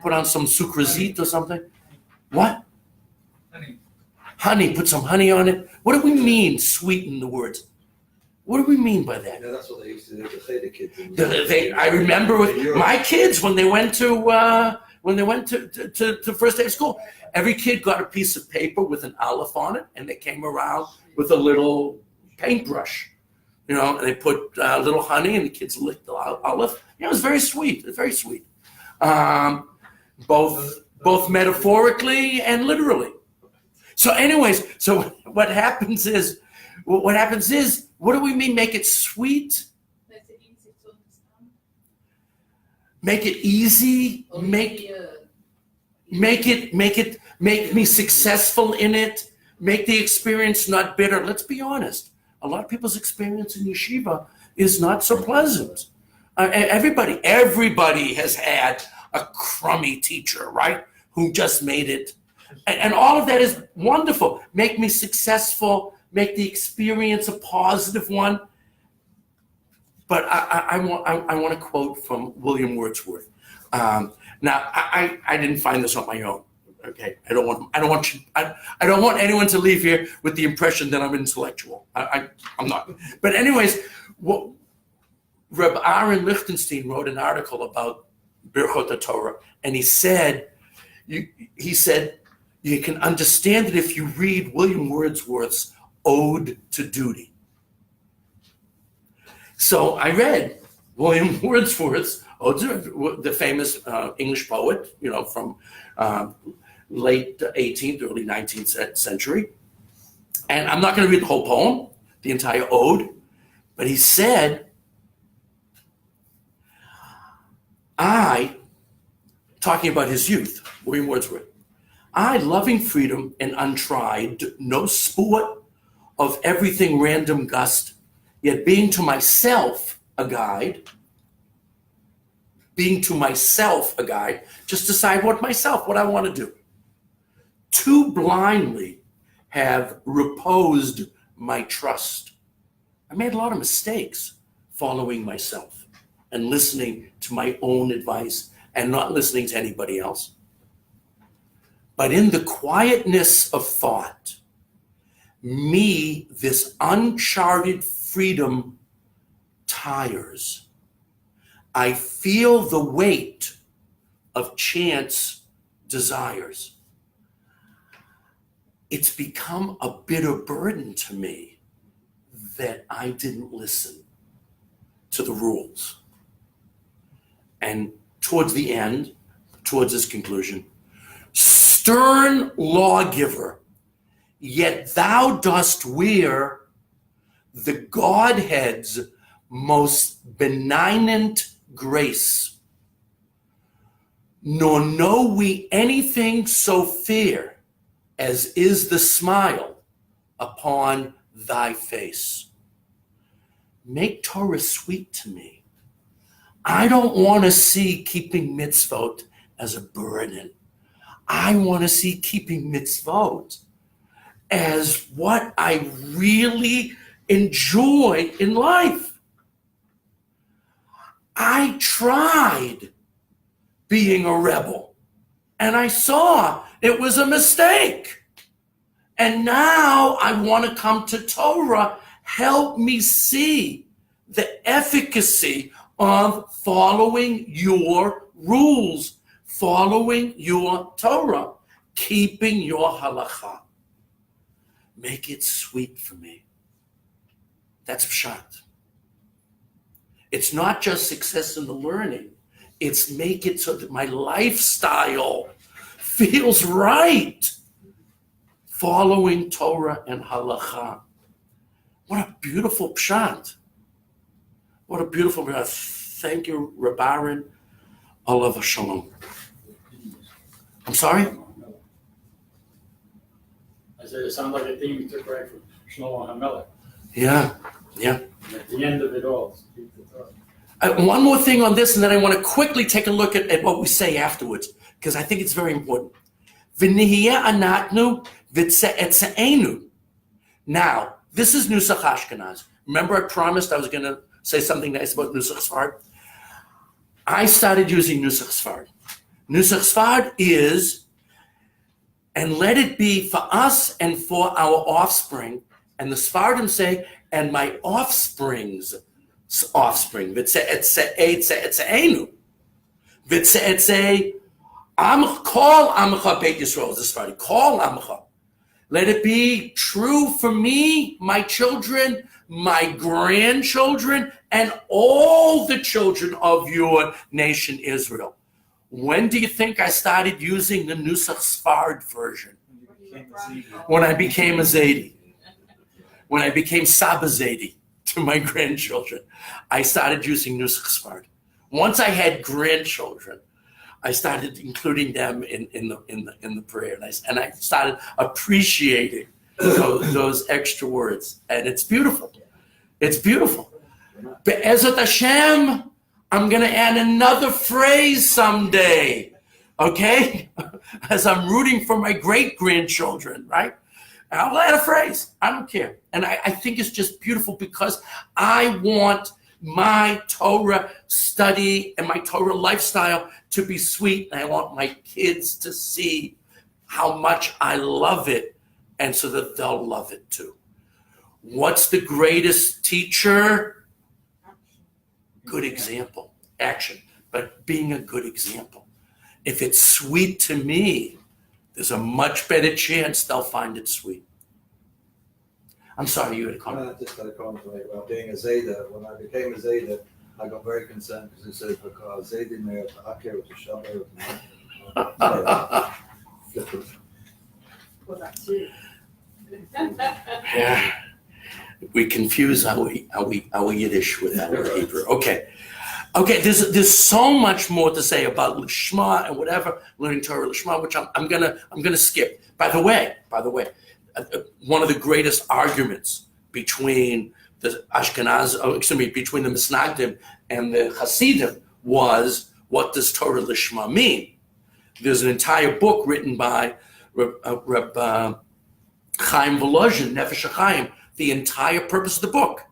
sucrosite or something. What? Honey. Honey. Put some honey on it. What do we mean? Sweeten the words. What do we mean by that? Yeah, that's what they used to do to say the kids. I remember with my kids when they went to first day of school. Every kid got a piece of paper with an aleph on it, and they came around with a little paintbrush. And they put a little honey, and the kids licked the aleph. It was very sweet. It's very sweet. Both metaphorically and literally. So anyways, what happens is, what do we mean make it sweet? Make it easy, make me successful in it, make the experience not bitter. Let's be honest. A lot of people's experience in yeshiva is not so pleasant. Everybody has had a crummy teacher, right? Who just made it. And all of that is wonderful. Make me successful, make the experience a positive one. But I want to quote from William Wordsworth. Now, I didn't find this on my own. Okay, I don't want anyone to leave here with the impression that I'm intellectual. I'm not. But anyways, Rabbi Aaron Lichtenstein wrote an article about Birchot Torah, and he said you can understand it if you read William Wordsworth's Ode to Duty. So I read William Wordsworth's Ode to, the famous English poet, from late 18th, early 19th century. And I'm not going to read the whole poem, the entire ode, but he said, talking about his youth, William Wordsworth, I, loving freedom and untried, no sport of everything random gust, yet being to myself a guide, just decide what I want to do. Too blindly have reposed my trust. I made a lot of mistakes following myself and listening to my own advice and not listening to anybody else. But in the quietness of thought, me, this uncharted freedom tires. I feel the weight of chance desires. It's become a bitter burden to me that I didn't listen to the rules. And towards the end, towards his conclusion, stern lawgiver, yet thou dost wear the Godhead's most benignant grace, nor know we anything so fair as is the smile upon thy face. Make Torah sweet to me. I don't want to see keeping mitzvot as a burden. I want to see keeping mitzvot as what I really enjoy in life. I tried being a rebel, and I saw it was a mistake. And now I want to come to Torah. Help me see the efficacy of following your rules, following your Torah, keeping your halacha. Make it sweet for me. That's pshat. It's not just success in the learning. It's make it so that my lifestyle feels right. Following Torah and halacha. What a beautiful pshat. What a beautiful pshat. Thank you, Rabbi. Alav Shalom. I'm sorry? I said, it sounded like a theme you took right from Shlomo HaMelech. Yeah. At the end of it all, speak the Torah. One more thing on this, and then I want to quickly take a look at what we say afterwards, because I think it's very important. V'nihiyeh anatnu v'tze'etze'enu. Now, this is Nusach Ashkenaz. Remember I promised I was going to say something nice about Nusach Sfard? I started using Nusach Sfard. Nusach Sfard is, and let it be for us and for our offspring, and the Sfardim say, and my offspring's offspring. V'tze'etze'enu. V'tze'etze' call Amcha Beit Yisrael is the Sfardi. Call Amcha. Let it be true for me, my children, my grandchildren, and all the children of your nation Israel. When do you think I started using the Nusach Sfard version? When I became a Zaidi. When I became Saba Zaidi to my grandchildren, I started using Nusach Sfard. Once I had grandchildren, I started including them in the prayer, and I started appreciating those extra words, and it's beautiful. It's beautiful. Be'ezrat Hashem, I'm going to add another phrase someday, okay? As I'm rooting for my great-grandchildren, right? I'll add a phrase. I don't care. And I think it's just beautiful because I want my Torah study and my Torah lifestyle to be sweet. And I want my kids to see how much I love it and so that they'll love it too. What's the greatest teacher? Good example. Action. But being a good example. If it's sweet to me, there's a much better chance they'll find it sweet. I'm sorry, you had a comment. I just had a comment to make about being a Zayda. When I became a Zayda, I got very concerned because it says, because Zayda may Akir to Shabbat. Well, that's it. Yeah. We confuse our Yiddish with our Hebrew. Okay, there's so much more to say about Lishma and whatever, learning Torah Lishma, which I'm gonna skip. By the way, one of the greatest arguments between the between the Misnagdim and the Hasidim was, what does Torah Lishma mean? There's an entire book written by Rabbi Chaim Volozhin, Nefesh HaChaim. The entire purpose of the book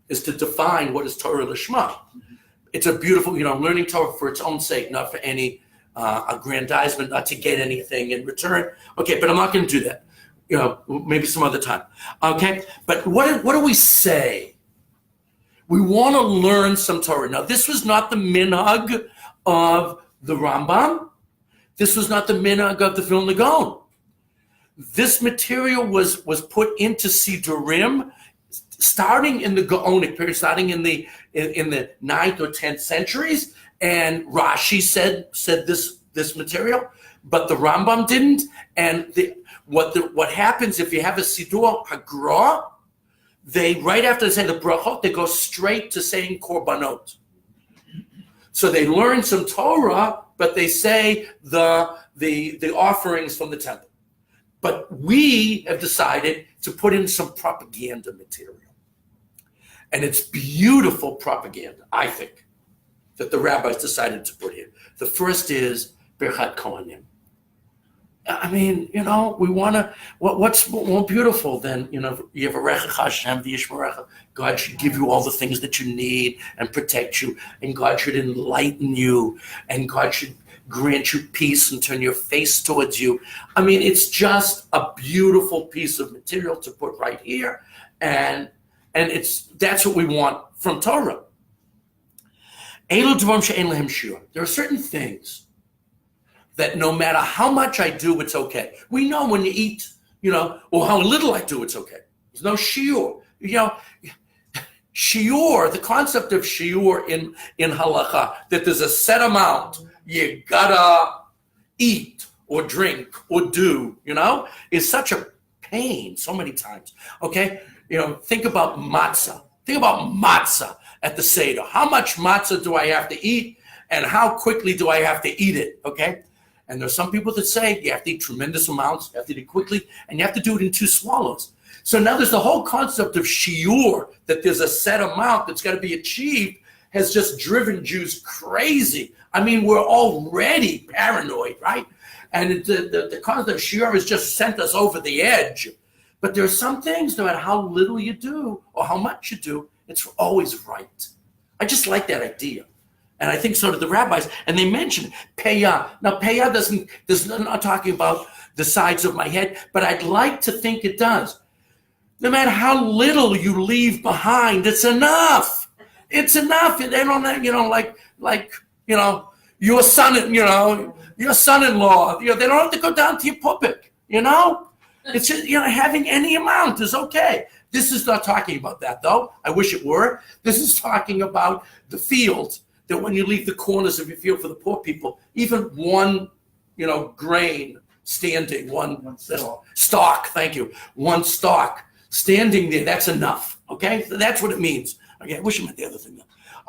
is to define what is Torah Lishma. It's a beautiful, learning Torah for its own sake, not for any aggrandizement, not to get anything in return. Okay, but I'm not going to do that. Maybe some other time. Okay, but what do we say? We want to learn some Torah. Now, this was not the minhag of the Rambam. This was not the minhag of the Vilna Gaon. This material was put into Sidurim starting in the Gaonic period, starting in the 9th or 10th centuries, and Rashi said this material, but the Rambam didn't. And what happens if you have a Sidur Hagra, they, right after they say the brachot, they go straight to saying korbanot. So they learn some Torah, but they say the offerings from the temple. But we have decided to put in some propaganda material. And it's beautiful propaganda, I think, that the rabbis decided to put in. The first is Birchat Kohanim. I mean, we want to, what's more beautiful than, you have a Recha Hashem v'yishmerecha. God should give you all the things that you need and protect you, and God should enlighten you, and God should grant you peace and turn your face towards you. I mean, it's just a beautiful piece of material to put right here, and that's what we want from Torah. There are certain things that no matter how much I do, it's okay. We know when you eat, or how little I do, it's okay. There's no shiur. Shiur, the concept of shiur in halacha, that there's a set amount you gotta eat or drink or do, is such a pain so many times. Okay, think about matzah. Think about matzah at the Seder. How much matzah do I have to eat, and how quickly do I have to eat it? Okay, and there's some people that say you have to eat tremendous amounts, you have to eat it quickly, and you have to do it in 2 swallows. So now there's the whole concept of shiur, that there's a set amount that's got to be achieved, has just driven Jews crazy. I mean, we're already paranoid, right? And the concept of shiur has just sent us over the edge. But there are some things, no matter how little you do or how much you do, it's always right. I just like that idea. And I think so do the rabbis. And they mentioned payah. Now, payah doesn't not talking about the sides of my head, but I'd like to think it does. No matter how little you leave behind, it's enough. It's enough. They don't, your son-in-law, they don't have to go down to your puppet, It's just, having any amount is okay. This is not talking about that, though. I wish it were. This is talking about the field, that when you leave the corners of your field for the poor people, even one, grain standing, one stalk, thank you, one stalk standing there, that's enough, okay? So that's what it means. Okay, I wish I meant the other thing, though.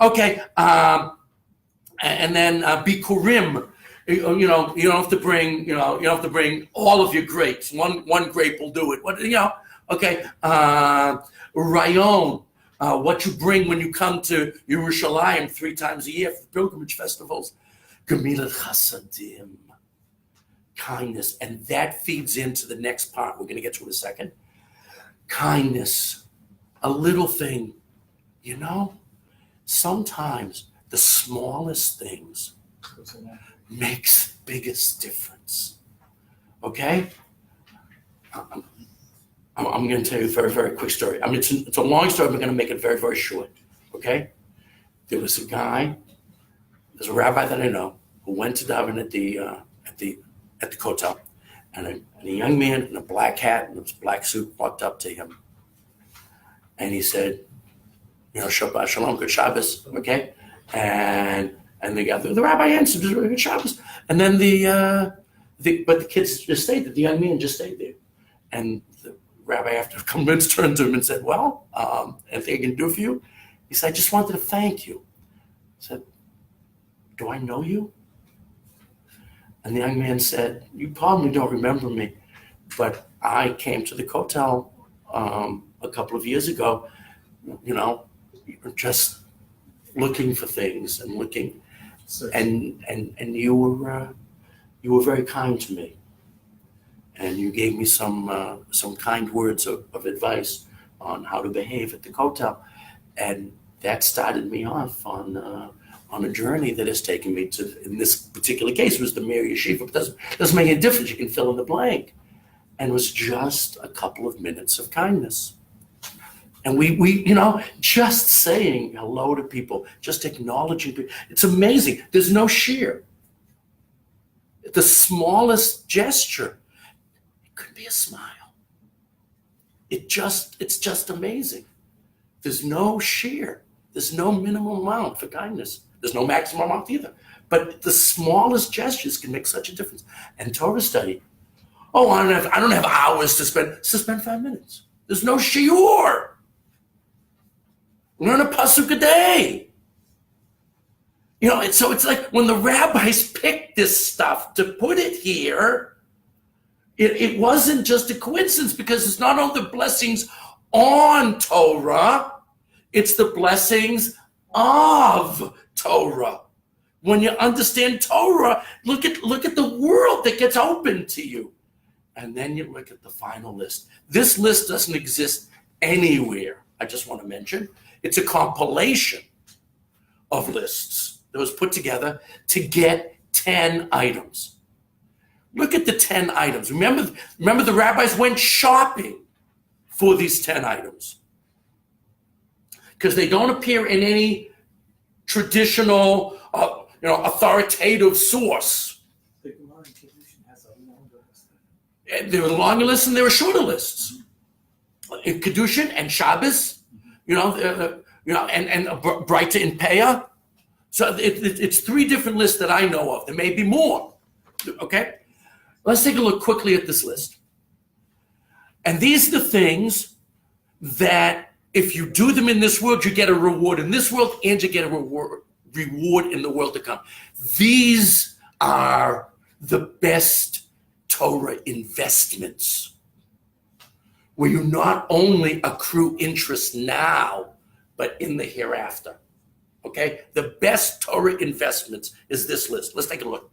Okay, and then bikurim. You don't have to bring, you don't have to bring all of your grapes. One grape will do it. Okay. Rayon, what you bring when you come to Yerushalayim 3 times a year for pilgrimage festivals. Gemilat chasadim, kindness, and that feeds into the next part we're going to get to in a second. Kindness, a little thing, sometimes the smallest things makes biggest difference. Okay? I'm going to tell you a very, very quick story. I mean, it's a long story. I'm going to make it very, very short. Okay? There was a guy, there's a rabbi that I know who went to daven at the kotel, and a young man in a black hat and a black suit walked up to him, and he said, Shabbat Shalom, good Shabbos, okay? And the rabbi answered, good Shabbos. And then but the kids just stayed there. The young man just stayed there. And the rabbi, after a couple minutes, turned to him and said, well, anything I can do for you? He said, I just wanted to thank you. I said, do I know you? And the young man said, you probably don't remember me, but I came to the kotel a couple of years ago, just looking for things and looking, and you were very kind to me, and you gave me some kind words of advice on how to behave at the kotel, and that started me off on a journey that has taken me to, in this particular case, was the Mir Yeshiva. But doesn't make any difference. You can fill in the blank, and it was just a couple of minutes of kindness. And we just saying hello to people, just acknowledging people. It's amazing. There's no sheer. The smallest gesture, it could be a smile. It's just amazing. There's no sheer. There's no minimum amount for kindness. There's no maximum amount either. But the smallest gestures can make such a difference. And Torah study, I don't have hours to spend 5 minutes. There's no shiur. Learn a pasuk a day. And so it's like when the rabbis picked this stuff to put it here, it wasn't just a coincidence, because it's not only the blessings on Torah, it's the blessings of Torah. When you understand Torah, look at the world that gets open to you. And then you look at the final list. This list doesn't exist anywhere, I just want to mention. It's a compilation of lists that was put together to get 10 items. Look at the 10 items. Remember the rabbis went shopping for these 10 items, because they don't appear in any traditional, authoritative source. The Gemara in Kedushin has a longer list. There were longer lists and there were shorter lists. In Kedushin and Shabbos, and Breita in Peah. So it's 3 different lists that I know of. There may be more. Okay? Let's take a look quickly at this list. And these are the things that if you do them in this world, you get a reward in this world and you get a reward in the world to come. These are the best Torah investments, where you not only accrue interest now, but in the hereafter. Okay? The best Torah investments is this list. Let's take a look.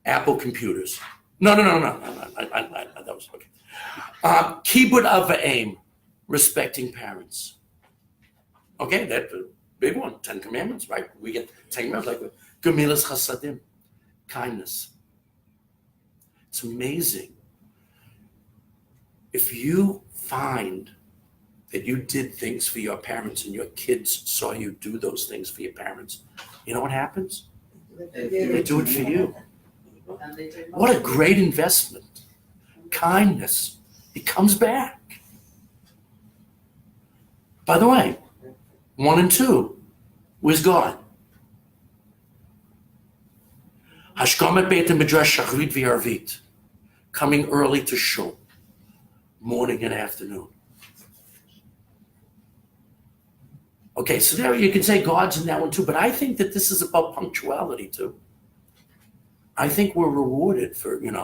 Apple computers. No. That was okay. Kibud Av V'Aim, respecting parents. Okay, that's a big one. 10 Commandments, right? We get 10 Commandments like Gemilas Chasadim, kindness. It's amazing. If you find that you did things for your parents and your kids saw you do those things for your parents, you know what happens? They do it for you. What a great investment. Kindness. It comes back. By the way, 1 and 2, where's God? Hashkamat Beit Midrash Shachrit V'Arvit, coming early to shul, morning and afternoon. Okay, so there you can say God's in that one too, but I think that this is about punctuality too. I think we're rewarded for being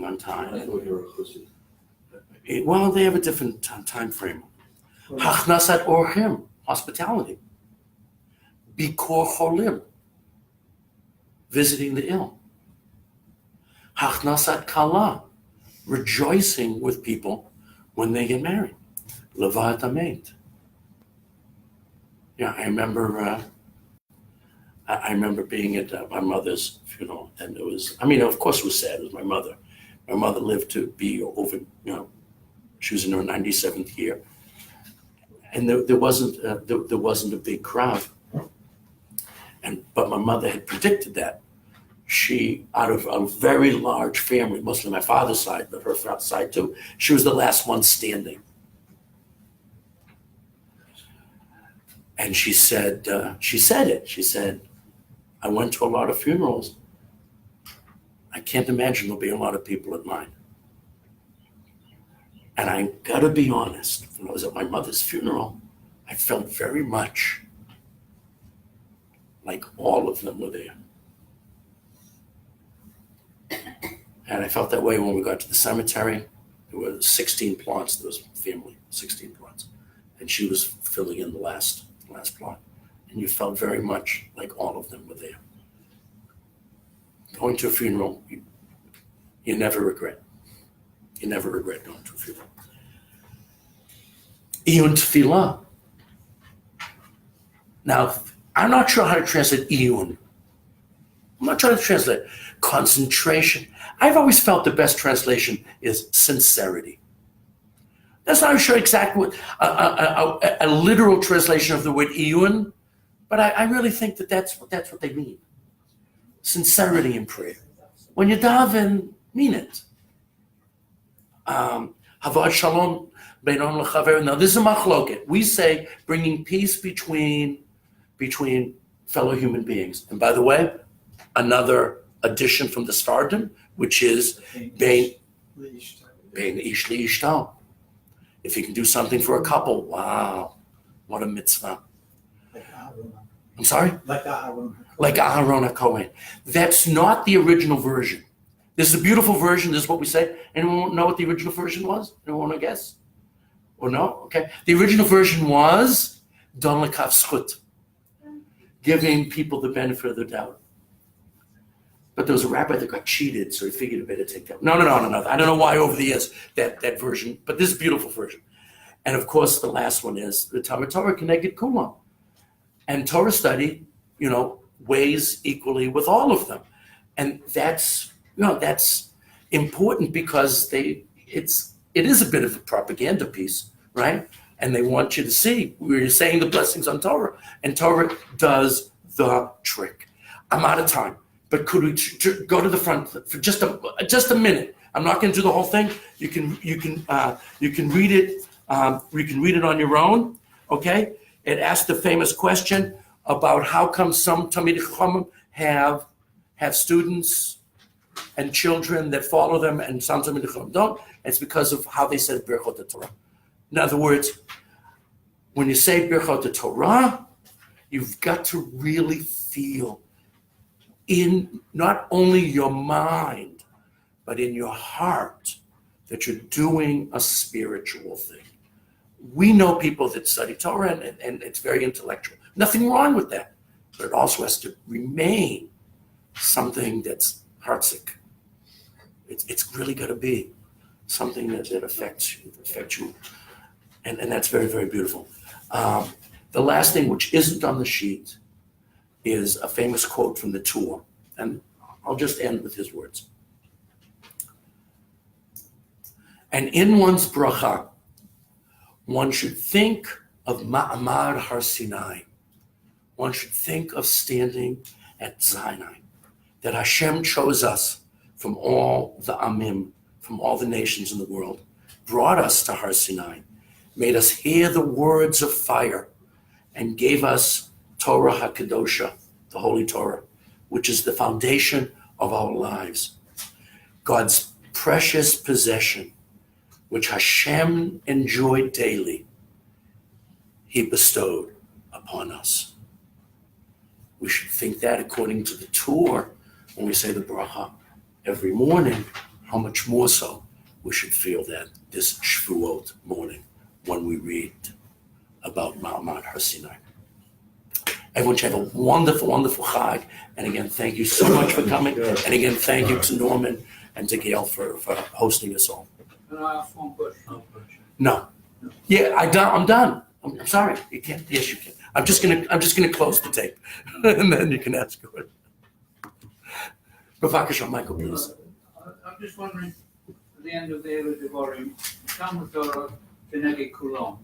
on time. I thought you were a Chassid. Well, they have a different time frame. Hachnasat orchim, hospitality. Bikor cholim, visiting the ill. Hachnasat kala, rejoicing with people when they get married. Levat amet. Yeah, I remember being at my mother's funeral, and it was, of course it was sad. It was my mother. My mother lived to be over, she was in her 97th year. And there wasn't a big crowd. But my mother had predicted that. She, out of a very large family, mostly my father's side, but her side too, she was the last one standing. And she said, I went to a lot of funerals. I can't imagine there'll be a lot of people at mine. And I gotta be honest, when I was at my mother's funeral, I felt very much like all of them were there. And I felt that way when we got to the cemetery. There were 16 plots, there was family, 16 plots. And she was filling in the last plot. And you felt very much like all of them were there. Going to a funeral, you never regret. You never regret going to a funeral. Iyun tefillah. Now, I'm not sure how to translate iyun. I'm not trying to translate concentration. I've always felt the best translation is sincerity. That's not sure exactly what a literal translation of the word iyun, but I really think that's what they mean. Sincerity in prayer. When you daven, mean it. Havad shalom beinon l'chaver. Now this is a machloket. We say bringing peace between fellow human beings. And by the way, another addition from the Sfardim, which is bein ish li'ishto. If you can do something for a couple, wow, what a mitzvah. I'm sorry? Like Aharon HaKohen. That's not the original version. This is a beautiful version. This is what we say. Anyone know what the original version was? Anyone want to guess? Or no? Okay. The original version was Don Lekav Schut, giving people the benefit of the doubt. But there was a rabbi that got cheated, so he figured he better take that. No. I don't know why over the years that version, but this is a beautiful version. And of course, the last one is the Talmud Torah Keneged Kulam. And Torah study, weighs equally with all of them. And that's important because it is a bit of a propaganda piece, right? And they want you to see, we're saying the blessings on Torah, and Torah does the trick. I'm out of time, but could we go to the front for just a minute? I'm not going to do the whole thing. You can read it You can read it on your own, okay? It asked the famous question about how come some Talmidei Chachamim have students and children that follow them and some Talmidei Chachamim don't. It's because of how they said Birchot Torah. In other words, when you say Birchot Torah, you've got to really feel in not only your mind, but in your heart that you're doing a spiritual thing. We know people that study Torah and it's very intellectual. Nothing wrong with that, but it also has to remain something that's heartsick. It's really got to be something that affects you. And that's very, very beautiful. The last thing, which isn't on the sheet, is a famous quote from the tour. And I'll just end with his words. And in one's bracha, one should think of Ma'amad Har Sinai. One should think of standing at Sinai, that Hashem chose us from all the Amim, from all the nations in the world, brought us to Har Sinai, made us hear the words of fire, and gave us Torah HaKadosha, the Holy Torah, which is the foundation of our lives. God's precious possession, which Hashem enjoyed daily, he bestowed upon us. We should think that according to the Torah, when we say the bracha every morning, how much more so we should feel that this Shavuot morning when we read about Ma'amad Har Sinai. Everyone should have a wonderful, wonderful Chag. And again, thank you so much for coming. And again, thank you to Norman and to Gail for hosting us all. Can I ask one question? No. Yeah, I'm done. I'm sorry. You can't. Yes, you can. I'm just gonna close the tape, and then you can ask it. Bavakasha, Michael, please. I'm just wondering, at the end of the Devarim, Talmud Torah Keneged Kulam.